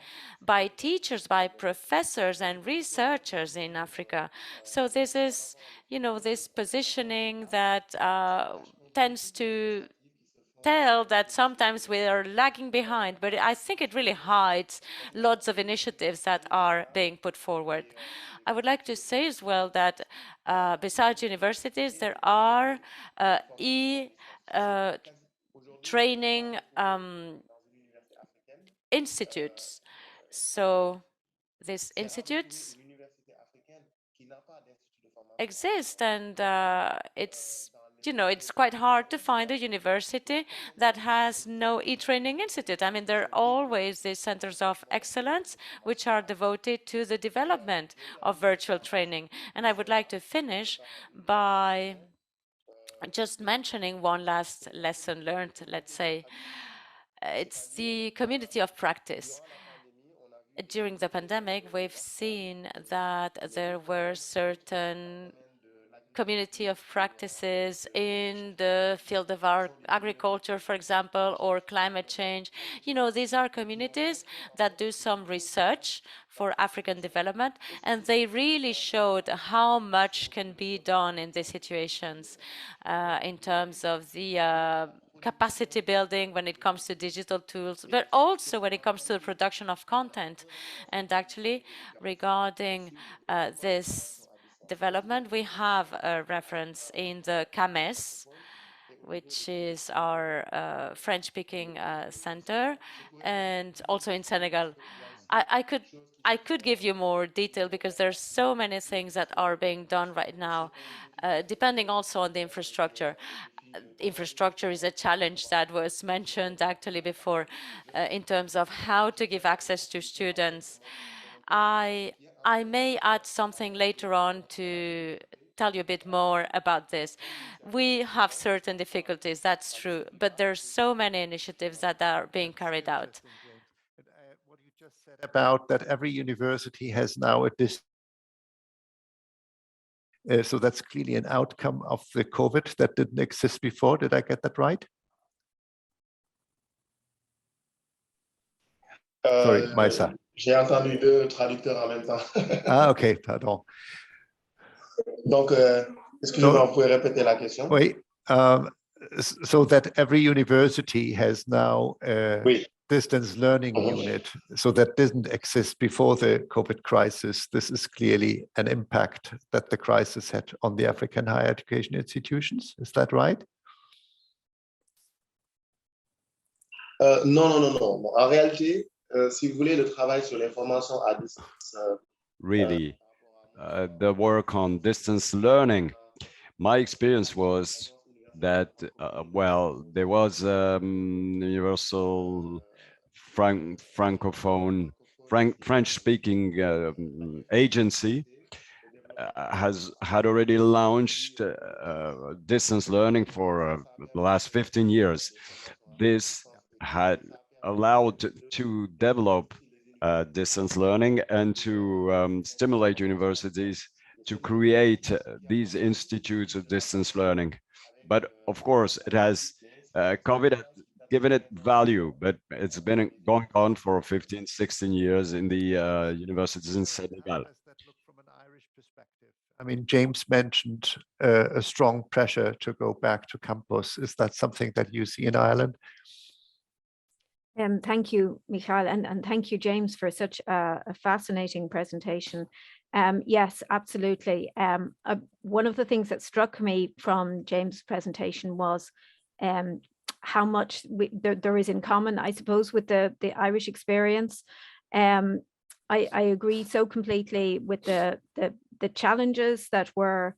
Speaker 5: teachers, by professors and researchers in Africa. So this is, you know, this positioning that tends to tell that sometimes we are lagging behind, but I think it really hides lots of initiatives that are being put forward. I would like to say as well that besides universities, there are training institutes. So these institutes exist, and it's, you know, it's quite hard to find a university that has no e-training institute. I mean, there are always these centers of excellence which are devoted to the development of virtual training. And I would like to finish by just mentioning one last lesson learned, let's say. It's the community of practice. During the pandemic, we've seen that there were certain community of practices in the field of our agriculture, for example, or climate change. You know, these are communities that do some research for African development, and they really showed how much can be done in these situations in terms of the capacity building when it comes to digital tools, but also when it comes to the production of content. And actually, regarding this development, we have a reference in the CAMES, which is our French-speaking center, and also in Senegal. I could give you more detail because there's so many things that are being done right now, depending also on the infrastructure. Infrastructure is a challenge that was mentioned actually before in terms of how to give access to students. I may add something later on to tell you a bit more about this. We have certain difficulties, that's true, but there's so many initiatives that are being carried out.
Speaker 3: What you just said about that every university has now so that's clearly an outcome of the COVID that didn't exist before. Did I get that right? Sorry, Maïssa.
Speaker 4: J'ai entendu deux traducteurs en même temps.
Speaker 3: Ah, ok, pardon.
Speaker 4: Donc, excusez-moi, vous pouvez répéter la question?
Speaker 3: Oui. So that every university has now a distance learning unit, so that didn't exist before the COVID crisis. This is clearly an impact that the crisis had on the African higher education institutions. Is that right?
Speaker 4: Non. En réalité, si vous voulez, le travail sur les formations à distance.
Speaker 10: Really, the work on distance learning, my experience was that, well, there was universal francophone, French-speaking agency had already launched distance learning for the last 15 years. This had allowed to develop distance learning and to stimulate universities to create these institutes of distance learning. But of course, it has COVID given it value, but it's been going on for 15, 16 years in the universities in Senegal.
Speaker 3: I mean, James mentioned a strong pressure to go back to campus. Is that something that you see in Ireland?
Speaker 6: Thank you, Michael, and thank you, James, for such a fascinating presentation. Yes, absolutely. One of the things that struck me from James' presentation was how much there is in common, I suppose, with the Irish experience. I agree so completely with the challenges that were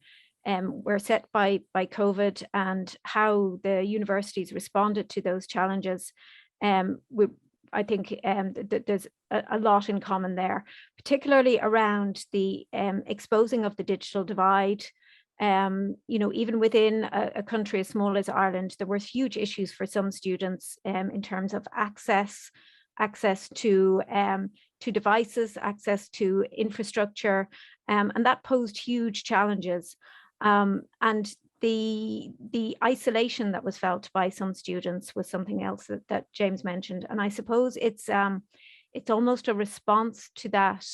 Speaker 6: set by COVID and how the universities responded to those challenges. I think there's a lot in common there, particularly around the exposing of the digital divide. You know, even within a country as small as Ireland, there were huge issues for some students in terms of access to devices, access to infrastructure, and that posed huge challenges. And the isolation that was felt by some students was something else that James mentioned. And I suppose it's almost a response to that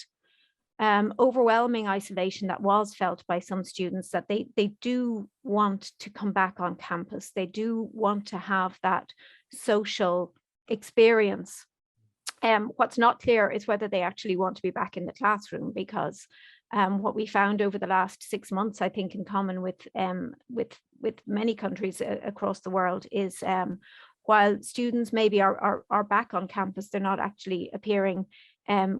Speaker 6: overwhelming isolation that was felt by some students, that they do want to come back on campus. They do want to have that social experience. What's not clear is whether they actually want to be back in the classroom, because what we found over the last 6 months, I think, in common with many countries across the world, is while students maybe are back on campus, they're not actually appearing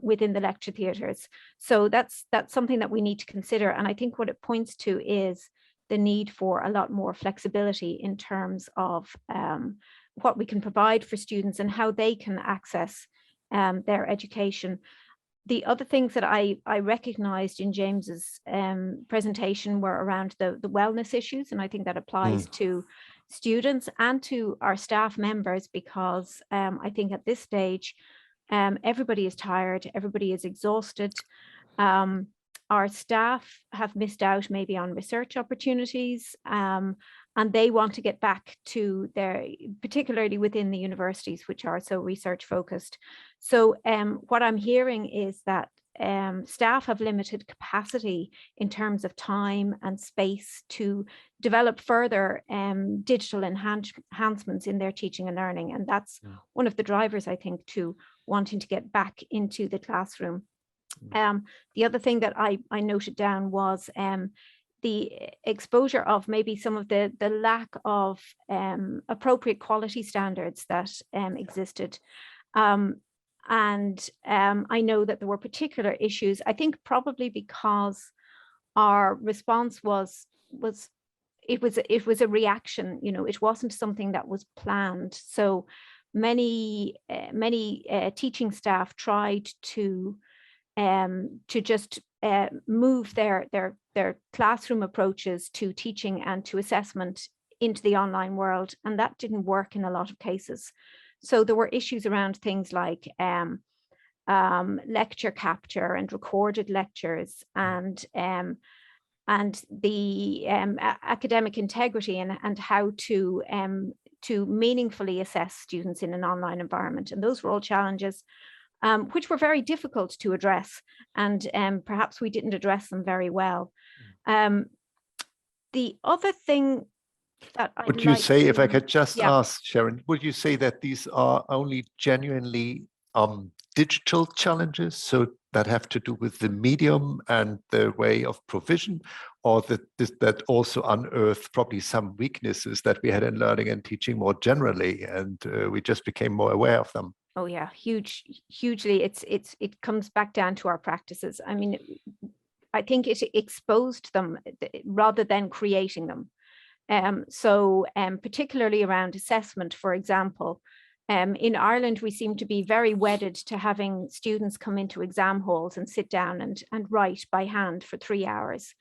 Speaker 6: within the lecture theatres. So that's something that we need to consider. And I think what it points to is the need for a lot more flexibility in terms of what we can provide for students and how they can access their education. The other things that I recognized in James's presentation were around the wellness issues, and I think that applies to students and to our staff members, because I think at this stage everybody is tired, everybody is exhausted. Our staff have missed out maybe on research opportunities, and they want to get back to their, particularly within the universities, which are so research focused. So what I'm hearing is that staff have limited capacity in terms of time and space to develop further digital enhancements in their teaching and learning. And that's one of the drivers, I think, to wanting to get back into the classroom. The other thing that I noted down was the exposure of maybe some of the lack of appropriate quality standards that existed. And I know that there were particular issues, I think probably because our response was a reaction, you know, it wasn't something that was planned. So many teaching staff tried to just move their classroom approaches to teaching and to assessment into the online world, and that didn't work in a lot of cases. So there were issues around things like lecture capture and recorded lectures, and the academic integrity and how to meaningfully assess students in an online environment. And those were all challenges which were very difficult to address, and perhaps we didn't address them very well. The other thing that
Speaker 3: would you say, if I could just ask, Sharon, would you say that these are only genuinely digital challenges, so that have to do with the medium and the way of provision, or that also unearthed probably some weaknesses that we had in learning and teaching more generally, and we just became more aware of them?
Speaker 6: Oh yeah, hugely. It comes back down to our practices. I mean, I think it exposed them rather than creating them. So particularly around assessment, for example, in Ireland, we seem to be very wedded to having students come into exam halls and sit down and write by hand for 3 hours,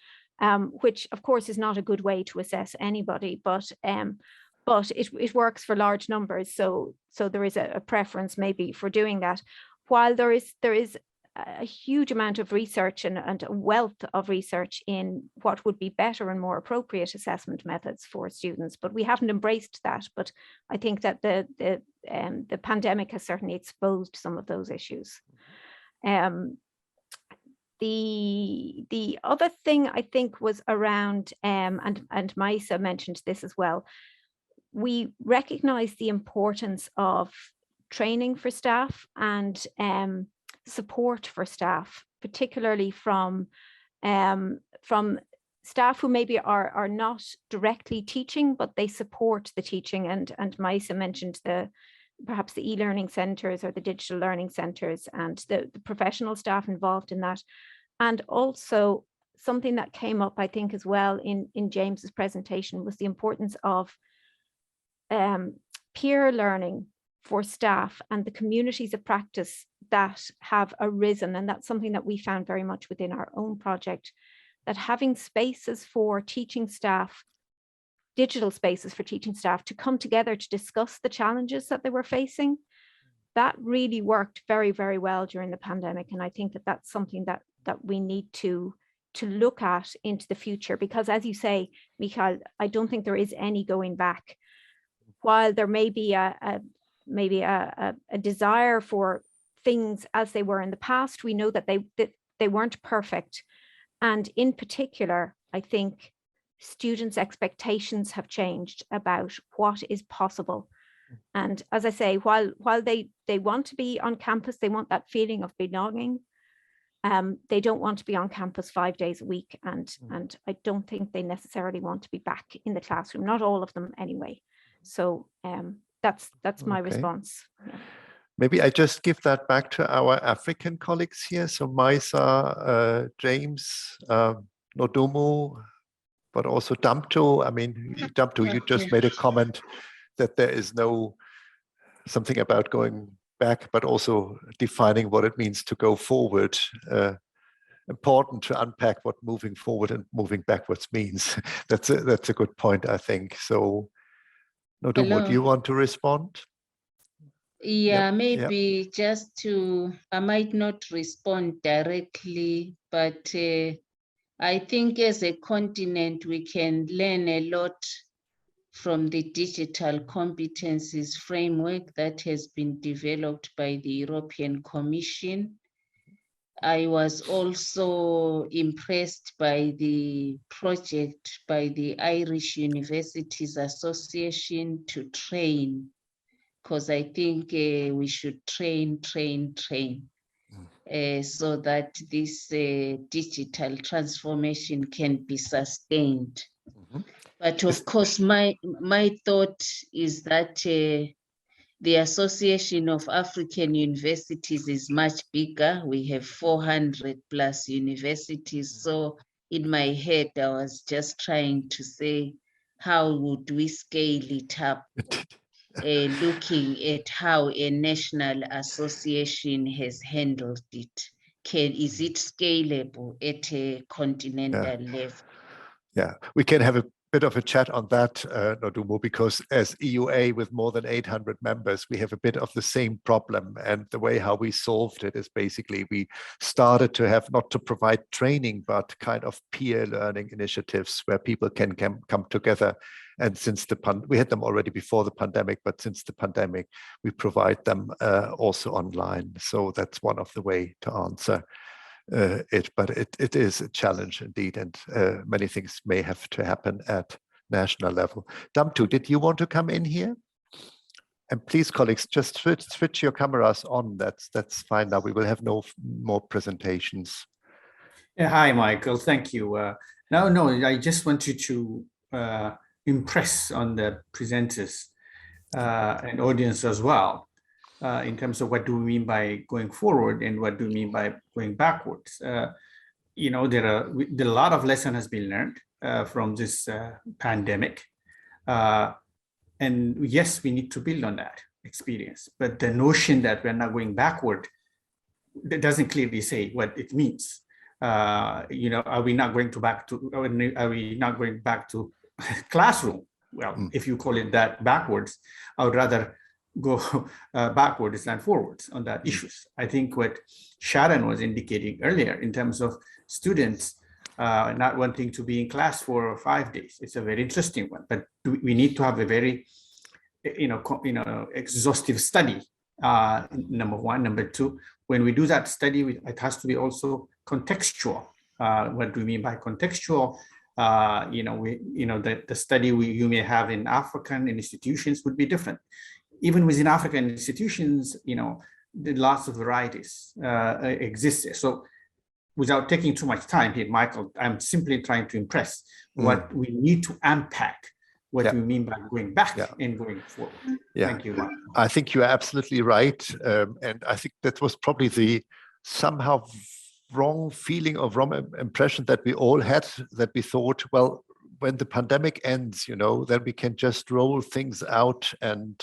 Speaker 6: which of course is not a good way to assess anybody, but it works for large numbers. So there is a preference maybe for doing that, while there is a huge amount of research and a wealth of research in what would be better and more appropriate assessment methods for students, but we haven't embraced that. But I think that the pandemic has certainly exposed some of those issues. the other thing I think was around, and Maisa mentioned this as well, we recognize the importance of training for staff and support for staff, particularly from staff who maybe are not directly teaching, but they support the teaching. And Maisa mentioned perhaps the e-learning centres or the digital learning centres and the professional staff involved in that. And also something that came up, I think, as well in James's presentation was the importance of peer learning for staff and the communities of practice that have arisen. And that's something that we found very much within our own project, that having spaces for teaching staff, digital spaces for teaching staff to come together to discuss the challenges that they were facing, that really worked very, very well during the pandemic. And I think that that's something that we need to look at into the future, because as you say, Michael, I don't think there is any going back. While there may be maybe a desire for things as they were in the past, we know that they weren't perfect. And in particular, I think students' expectations have changed about what is possible. And as I say, while they want to be on campus, they want that feeling of belonging. They don't want to be on campus 5 days a week. And I don't think they necessarily want to be back in the classroom, not all of them anyway. So that's my response. Yeah.
Speaker 3: Maybe I just give that back to our African colleagues here. So Maisa, James, Nodumu, but also Damto. I mean, Damto, you just made a comment that there is something about going back, but also defining what it means to go forward. Important to unpack what moving forward and moving backwards means. That's a good point, I think. So, Nodumu, do you want to respond?
Speaker 8: Yeah, maybe just I might not respond directly, but I think as a continent, we can learn a lot from the digital competencies framework that has been developed by the European Commission. I was also impressed by the project by the Irish Universities Association to train, because I think we should train, so that this digital transformation can be sustained. Mm-hmm. But of course, my thought is that the Association of African Universities is much bigger. We have 400 plus universities. So in my head, I was just trying to say, how would we scale it up? Looking at how a national association has handled it. Is it scalable at a continental level?
Speaker 3: Yeah, we can have a bit of a chat on that, Nodumu, because as EUA with more than 800 members, we have a bit of the same problem. And the way how we solved it is basically we started to have not to provide training, but kind of peer learning initiatives where people can come together. And since we had them already before the pandemic, but since the pandemic, we provide them also online. So that's one of the way to answer it, but it is a challenge indeed, and many things may have to happen at national level. Damtu, did you want to come in here? And please, colleagues, just switch your cameras on. That's fine now. We will have no more presentations.
Speaker 2: Yeah, hi, Michael. Thank you. No, I just wanted to impress on the presenters and audience as well. In terms of what do we mean by going forward and what do we mean by going backwards. There are a lot of lesson has been learned from this pandemic. And yes, we need to build on that experience. But the notion that we're not going backward, that doesn't clearly say what it means. Are we not going back to classroom? Well, if you call it that backwards, I would rather go backwards than forwards on that issues. I think what Sharon was indicating earlier in terms of students not wanting to be in class for 5 days, it's a very interesting one. But we need to have a very, exhaustive study. Number one, number two, when we do that study, it has to be also contextual. What do we mean by contextual? The study you may have in African institutions would be different. Even within African institutions, lots of varieties exist. So without taking too much time here, Michael, I'm simply trying to impress what we need to unpack, what we mean by going back and going forward. Thank you.
Speaker 3: I think you are absolutely right. And I think that was probably the somehow wrong feeling or wrong impression that we all had, that we thought, well, when the pandemic ends, then we can just roll things out and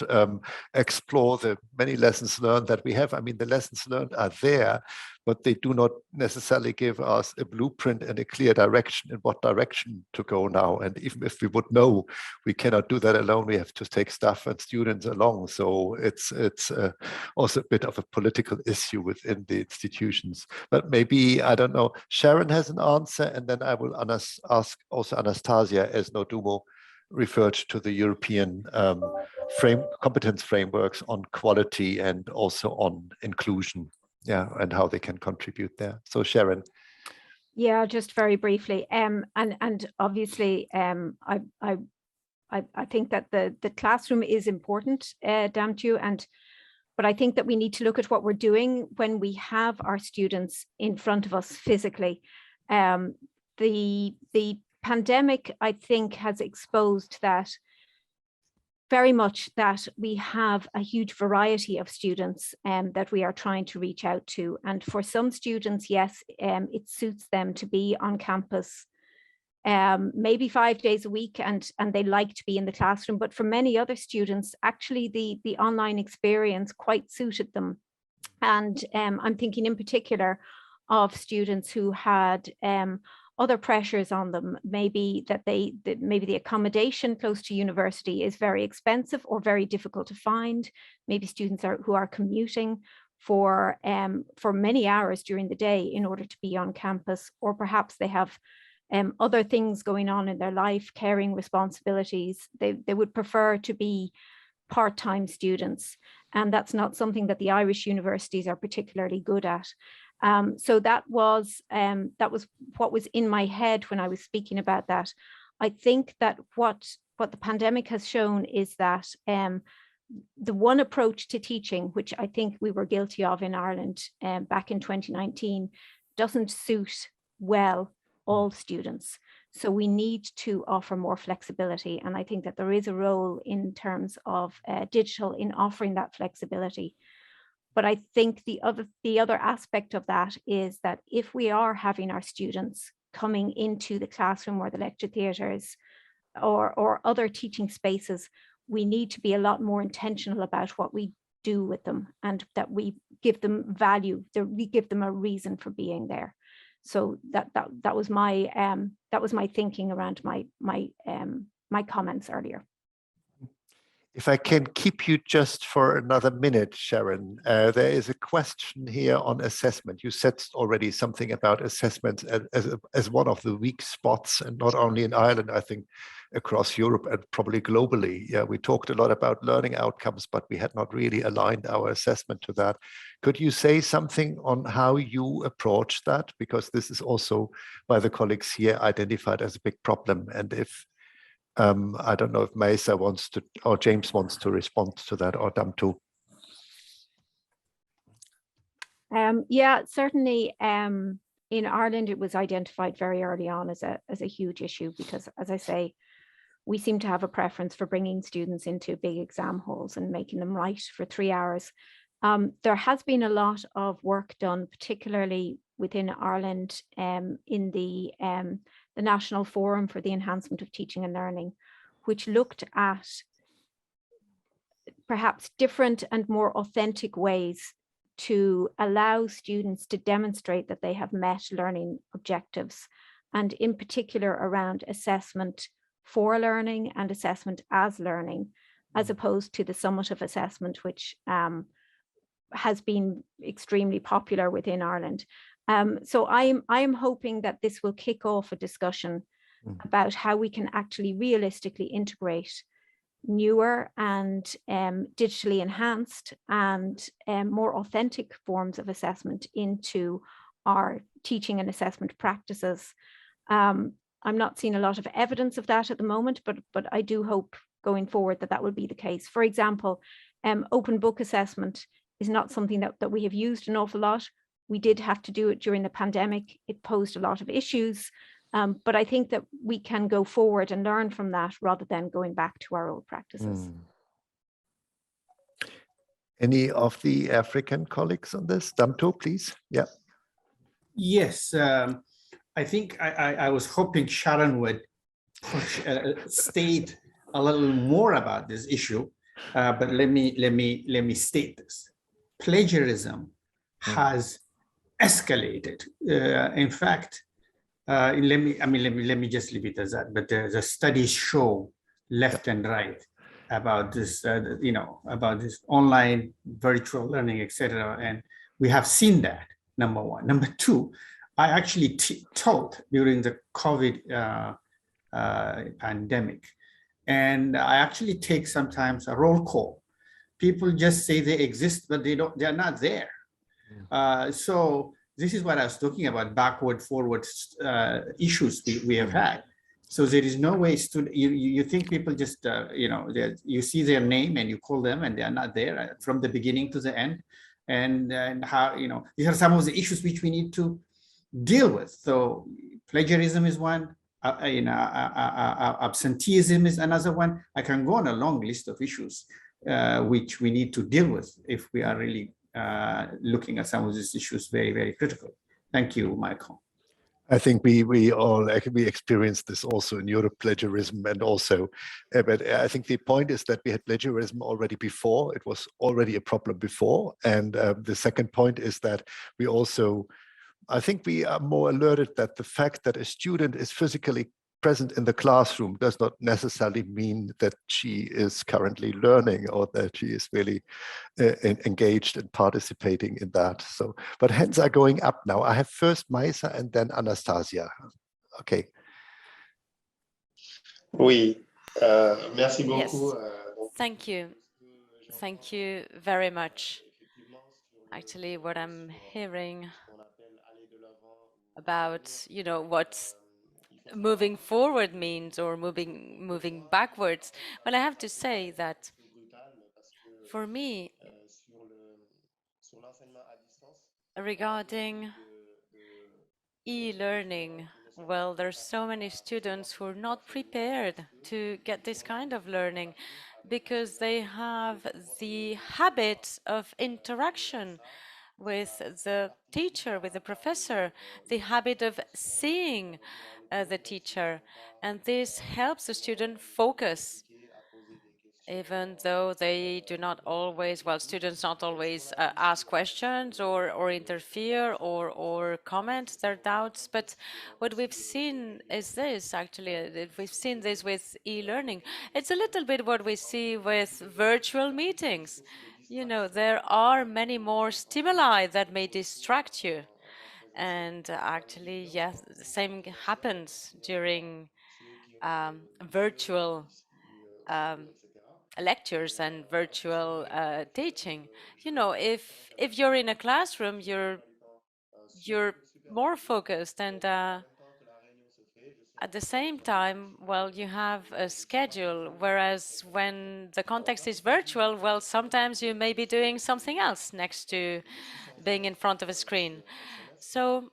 Speaker 3: explore the many lessons learned that we have. I mean, the lessons learned are there, but they do not necessarily give us a blueprint and a clear direction in what direction to go now. And even if we would know, we cannot do that alone. We have to take staff and students along. So it's also a bit of a political issue within the institutions. But maybe, I don't know, Sharon has an answer, and then I will ask also Anastasia, as Nodumo referred to the European competence frameworks on quality and also on inclusion. And how they can contribute there. So Sharon.
Speaker 6: Yeah, just very briefly. And obviously, I think that the classroom is important, Damtu, but I think that we need to look at what we're doing when we have our students in front of us physically. The pandemic, I think, has exposed that very much, that we have a huge variety of students that we are trying to reach out to. And for some students, yes, it suits them to be on campus maybe 5 days a week, and they like to be in the classroom. But for many other students, actually the online experience quite suited them. And I'm thinking in particular of students who had other pressures on them, maybe maybe the accommodation close to university is very expensive or very difficult to find. Maybe students who are commuting for many hours during the day in order to be on campus, or perhaps they have other things going on in their life, caring responsibilities. They would prefer to be part-time students, and that's not something that the Irish universities are particularly good at. So that was what was in my head when I was speaking about that. I think that what the pandemic has shown is that the one approach to teaching, which I think we were guilty of in Ireland back in 2019, doesn't suit well all students. So we need to offer more flexibility. And I think that there is a role in terms of digital in offering that flexibility. But I think the other aspect of that is that if we are having our students coming into the classroom or the lecture theatres or other teaching spaces, we need to be a lot more intentional about what we do with them, and that we give them value, that we give them a reason for being there. So that was my thinking around my comments earlier.
Speaker 3: If I can keep you just for another minute, Sharon, there is a question here on assessment. You said already something about assessment as one of the weak spots, and not only in Ireland, I think across Europe and probably globally. Yeah, we talked a lot about learning outcomes, but we had not really aligned our assessment to that. Could you say something on how you approach that? Because this is also by the colleagues here identified as a big problem. And if I don't know if Mesa wants to, or James wants to respond to that, or Damtu.
Speaker 6: Yeah, certainly in Ireland, it was identified very early on as a huge issue, because, as I say, we seem to have a preference for bringing students into big exam halls and making them write for 3 hours. There has been a lot of work done, particularly within Ireland, in the National Forum for the Enhancement of Teaching and Learning, which looked at perhaps different and more authentic ways to allow students to demonstrate that they have met learning objectives, and in particular around assessment for learning and assessment as learning, as opposed to the summative assessment, which has been extremely popular within Ireland. So I'm hoping that this will kick off a discussion about how we can actually realistically integrate newer and digitally enhanced and more authentic forms of assessment into our teaching and assessment practices. I'm not seeing a lot of evidence of that at the moment, but I do hope going forward that will be the case. For example, open book assessment is not something that we have used an awful lot. We did have to do it during the pandemic. It posed a lot of issues, but I think that we can go forward and learn from that rather than going back to our old practices.
Speaker 3: Any of the African colleagues on this? Damto, please. Yeah.
Speaker 2: Yes, I think I was hoping Sharon would state a little more about this issue, but let me state this. Plagiarism has escalated. In fact, let me just leave it as that. But the studies show left and right about this, about this online virtual learning, etc. And we have seen that. Number one. Number two, I actually taught during the COVID pandemic, and I actually take sometimes a roll call. People just say they exist, but they're not there. So this is what I was talking about, backward, forward issues we have had. So there is no way you think people just, you see their name and you call them and they are not there from the beginning to the end. And how, these are some of the issues which we need to deal with. So plagiarism is one, absenteeism is another one. I can go on a long list of issues which we need to deal with if we are really looking at some of these issues very, very critical. Thank you, Michael.
Speaker 3: I think we all experienced this also in Europe, plagiarism, and also, but I think the point is that we had plagiarism already before. It was already a problem before. And the second point is that we also, I think we are more alerted that the fact that a student is physically present in the classroom does not necessarily mean that she is currently learning or that she is really engaged and participating in that. So, but hands are going up now. I have first Maisa and then Anastasia. Okay.
Speaker 4: Oui, merci beaucoup.
Speaker 5: Yes. Thank you. Thank you very much. Actually, what I'm hearing about, what moving forward means or moving backwards. Well, I have to say that for me, regarding e-learning, well, there's so many students who are not prepared to get this kind of learning because they have the habit of interaction with the teacher, with the professor, the habit of seeing the teacher, and this helps the student focus, even though they do not always, well, students not always ask questions or interfere or comment their doubts. But what we've seen is this, actually, we've seen this with e-learning. It's a little bit what we see with virtual meetings. There are many more stimuli that may distract you. And actually, yes, the same happens during virtual lectures and virtual teaching. If you're in a classroom, you're more focused, and at the same time, well, you have a schedule, whereas when the context is virtual, well, sometimes you may be doing something else next to being in front of a screen. So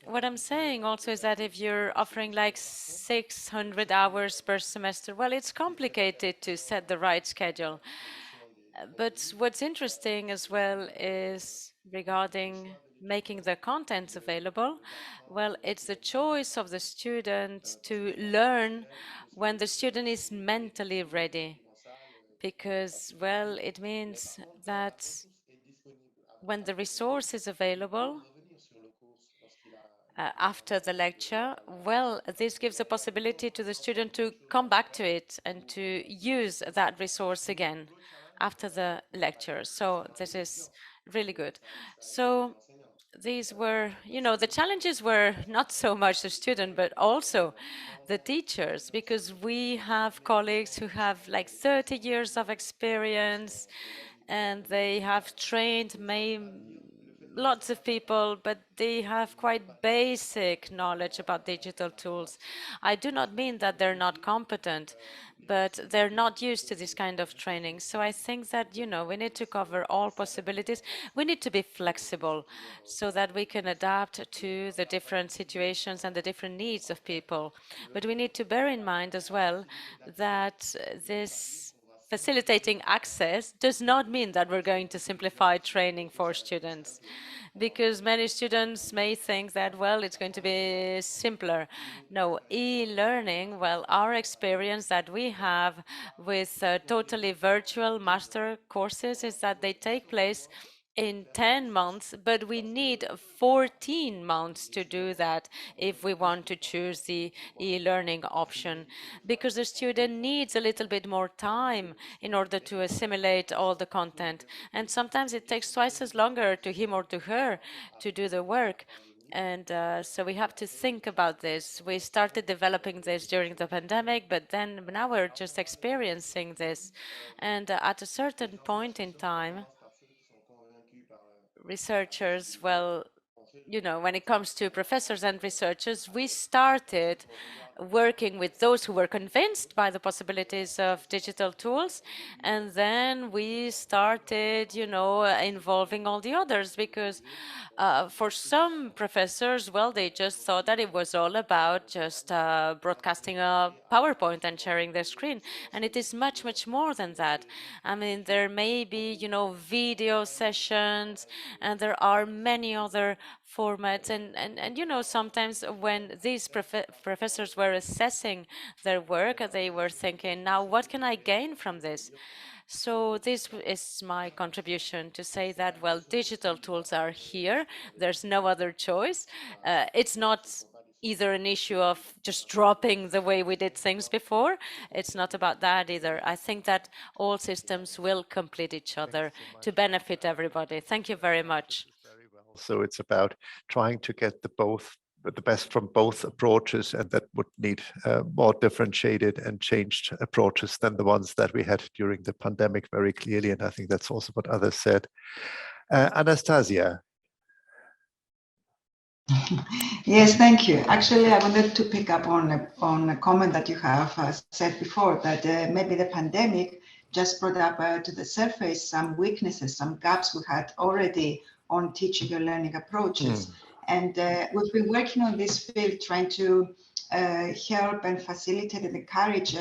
Speaker 5: what I'm saying also is that if you're offering like 600 hours per semester, well, it's complicated to set the right schedule. But what's interesting as well is regarding making the content available. Well, it's the choice of the student to learn when the student is mentally ready. Because, well, it means that when the resource is available, after the lecture, well, this gives a possibility to the student to come back to it and to use that resource again after the lecture. So this is really good. So these were, the challenges were not so much the student, but also the teachers, because we have colleagues who have like 30 years of experience and they have trained lots of people, but they have quite basic knowledge about digital tools. I do not mean that they're not competent, but they're not used to this kind of training. So I think that, you know, we need to cover all possibilities. We need to be flexible so that we can adapt to the different situations and the different needs of people. But we need to bear in mind as well that this facilitating access does not mean that we're going to simplify training for students, because many students may think that, well, it's going to be simpler. No, e-learning, well, our experience that we have with totally virtual master courses is that they take place in 10 months, but we need 14 months to do that if we want to choose the e-learning option, because the student needs a little bit more time in order to assimilate all the content. And sometimes it takes twice as longer to him or to her to do the work. And so we have to think about this. We started developing this during the pandemic, but then now we're just experiencing this. And at a certain point in time, researchers, well, you know, when it comes to professors and researchers, we started working with those who were convinced by the possibilities of digital tools. And then we started, you know, involving all the others, because for some professors, well, they just thought that it was all about just broadcasting a PowerPoint and sharing their screen. And it is much, much more than that. I mean, there may be, you know, video sessions, and there are many other formats. And you know, sometimes when these professors were assessing their work, they were thinking, now, what can I gain from this? So this is my contribution to say that, well, digital tools are here. There's no other choice. It's not either an issue of just dropping the way we did things before. It's not about that either. I think that all systems will complete each other to benefit everybody. Thank you very much.
Speaker 3: So it's about trying to get the best from both approaches, and that would need more differentiated and changed approaches than the ones that we had during the pandemic, very clearly. And I think that's also what others said. Anastasia.
Speaker 7: Yes, thank you. Actually, I wanted to pick up on a comment that you have said before, that maybe the pandemic just brought up to the surface some weaknesses, some gaps we had already on teaching and learning approaches. And we've been working on this field, trying to help and facilitate and encourage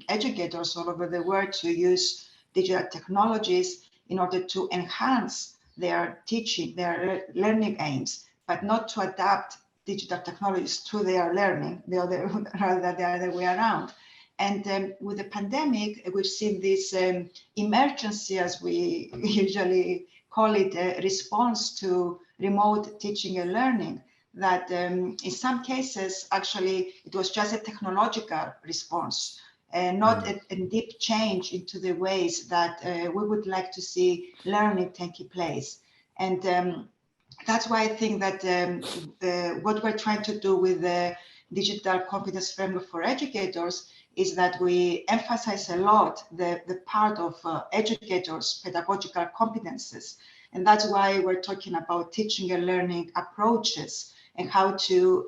Speaker 7: educators all over the world to use digital technologies in order to enhance their teaching, their learning aims, but not to adapt digital technologies to their learning, rather the other way around. And with the pandemic, we've seen this emergency, as we usually call it, a response to remote teaching and learning, that in some cases, actually, it was just a technological response, not a deep change into the ways that we would like to see learning taking place. And that's why I think that what we're trying to do with the digital competence framework for educators is that we emphasize a lot the part of educators' pedagogical competences. And that's why we're talking about teaching and learning approaches and how to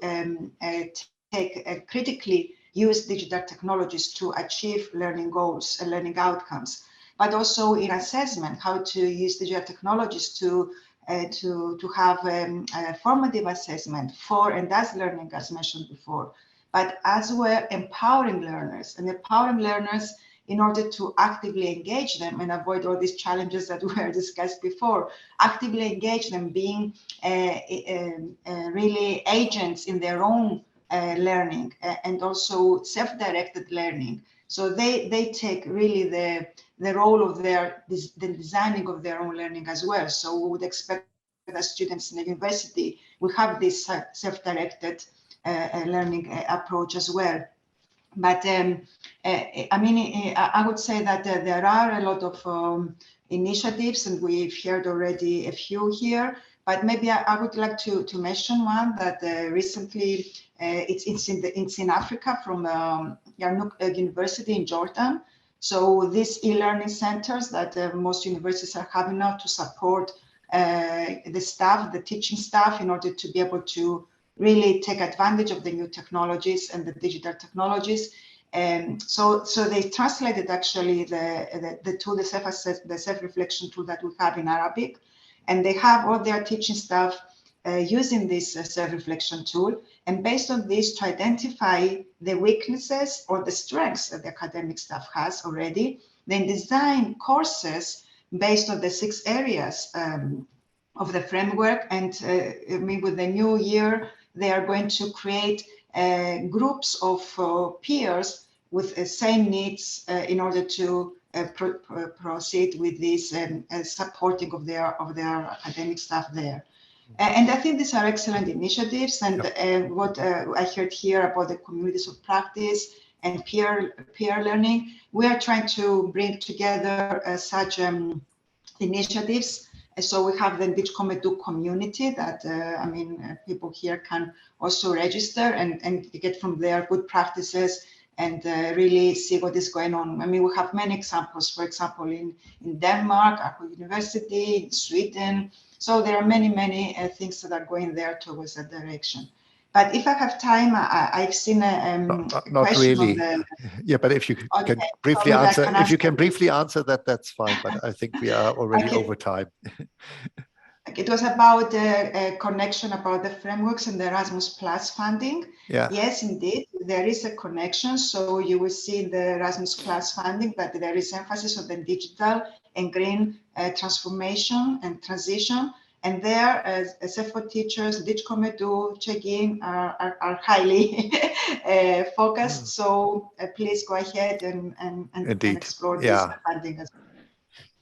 Speaker 7: critically use digital technologies to achieve learning goals and learning outcomes, but also in assessment, how to use digital technologies to have a formative assessment for and as learning, as mentioned before, but as we're empowering learners in order to actively engage them and avoid all these challenges that were discussed before, actively engage them, being really agents in their own learning and also self-directed learning. So they take really the role of the designing of their own learning as well. So we would expect that students in the university will have this self-directed learning approach as well. But I mean, I would say that there are a lot of initiatives, and we've heard already a few here. But maybe I would like to mention one that recently it's in Africa, from Yarnouk University in Jordan. So these e-learning centers that most universities are having now to support the staff, the teaching staff, in order to be able to really take advantage of the new technologies and the digital technologies. So they translated actually the tool, the self-reflection tool that we have in Arabic, and they have all their teaching staff using this self-reflection tool, and based on this to identify the weaknesses or the strengths that the academic staff has already, then design courses based on the 6 areas of the framework. And I mean, with the new year, they are going to create groups of peers with the same needs in order to proceed with this supporting of their academic staff there. And I think these are excellent initiatives. And what I heard here about the communities of practice and peer learning, we are trying to bring together such initiatives. So we have the DIGCOMP community that I mean, people here can also register and get from there good practices and really see what is going on. I mean, we have many examples, for example, in Denmark, Aachen University, in Sweden. So there are many things that are going there towards that direction. But if I have time, I've seen a
Speaker 3: not
Speaker 7: question
Speaker 3: really. Yeah, but if you can briefly answer, if you can briefly answer that, that's fine. But I think we are already over time.
Speaker 7: It was about a connection about the frameworks and the Erasmus Plus funding.
Speaker 3: Yeah.
Speaker 7: Yes, indeed, there is a connection. So you will see in the Erasmus Plus funding that there is emphasis on the digital and green transformation and transition. And there, except for teachers, DIGCOMP, check-in are highly focused. So please go ahead and explore this funding as well.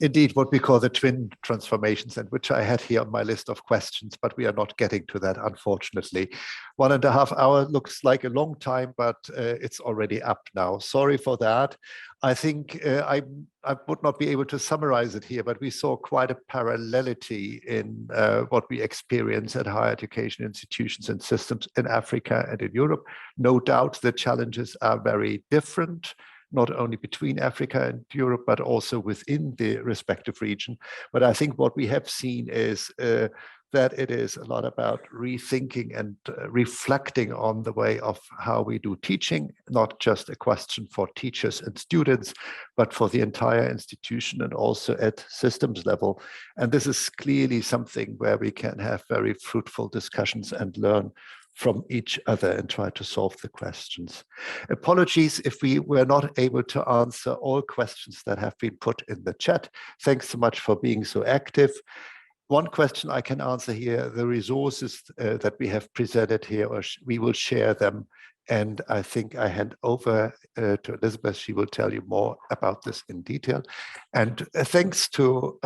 Speaker 3: Indeed, what we call the twin transformations, and which I had here on my list of questions, but we are not getting to that, unfortunately. 1.5 hours looks like a long time, but it's already up now. Sorry for that. I think I would not be able to summarize it here, but we saw quite a parallelity in what we experience at higher education institutions and systems in Africa and in Europe. No doubt the challenges are very different, not only between Africa and Europe, but also within the respective region. But I think what we have seen is that it is a lot about rethinking and reflecting on the way of how we do teaching, not just a question for teachers and students, but for the entire institution and also at systems level. And this is clearly something where we can have very fruitful discussions and learn from each other and try to solve the questions. Apologies if we were not able to answer all questions that have been put in the chat. Thanks so much for being so active. One question I can answer here, the resources that we have presented here, we will share them. And I think I hand over to Elizabeth. She will tell you more about this in detail. And thanks to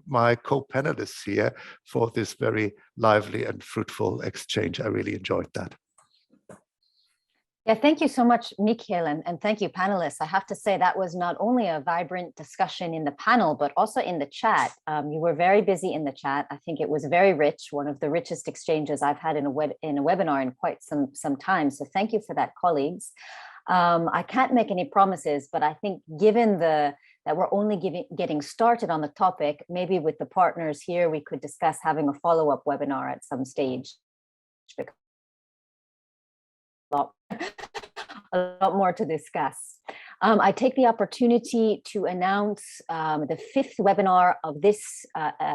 Speaker 3: my co-panelists here for this very lively and fruitful exchange. I really enjoyed that.
Speaker 1: Yeah, thank you so much, Mikhail, and thank you, panelists. I have to say that was not only a vibrant discussion in the panel, but also in the chat. You were very busy in the chat. I think it was very rich, one of the richest exchanges I've had in a webinar in quite some time. So thank you for that, colleagues. I can't make any promises, but I think given that we're only getting started on the topic, maybe with the partners here, we could discuss having a follow-up webinar at some stage. A lot more to discuss. I take the opportunity to announce the 5th webinar of this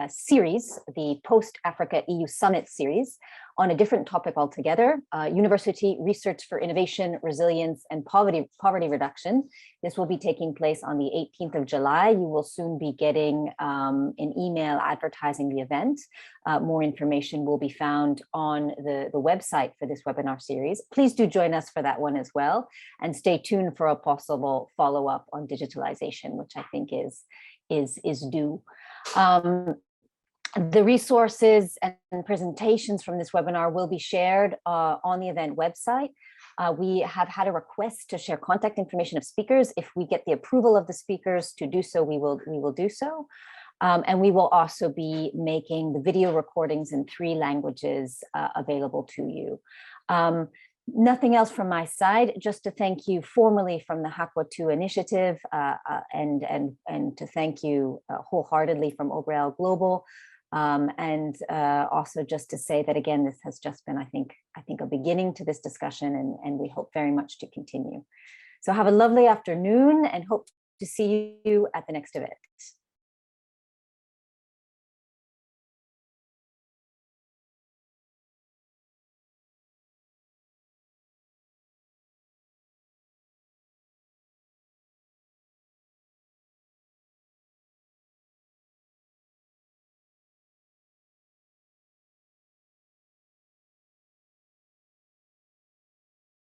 Speaker 1: series, the Post-Africa EU Summit series, on a different topic altogether, University Research for Innovation, Resilience, and Poverty Reduction. This will be taking place on the 18th of July. You will soon be getting an email advertising the event. More information will be found on the website for this webinar series. Please do join us for that one as well, and stay tuned for a possible follow-up on digitalization, which I think is due. The resources and presentations from this webinar will be shared on the event website. We have had a request to share contact information of speakers. If we get the approval of the speakers to do so, we will do so. And we will also be making the video recordings in 3 languages available to you. Nothing else from my side, just to thank you formally from the HAQUA 2 initiative and to thank you wholeheartedly from Oberel Global And also just to say that, again, this has just been, I think a beginning to this discussion, and we hope very much to continue. So have a lovely afternoon and hope to see you at the next event.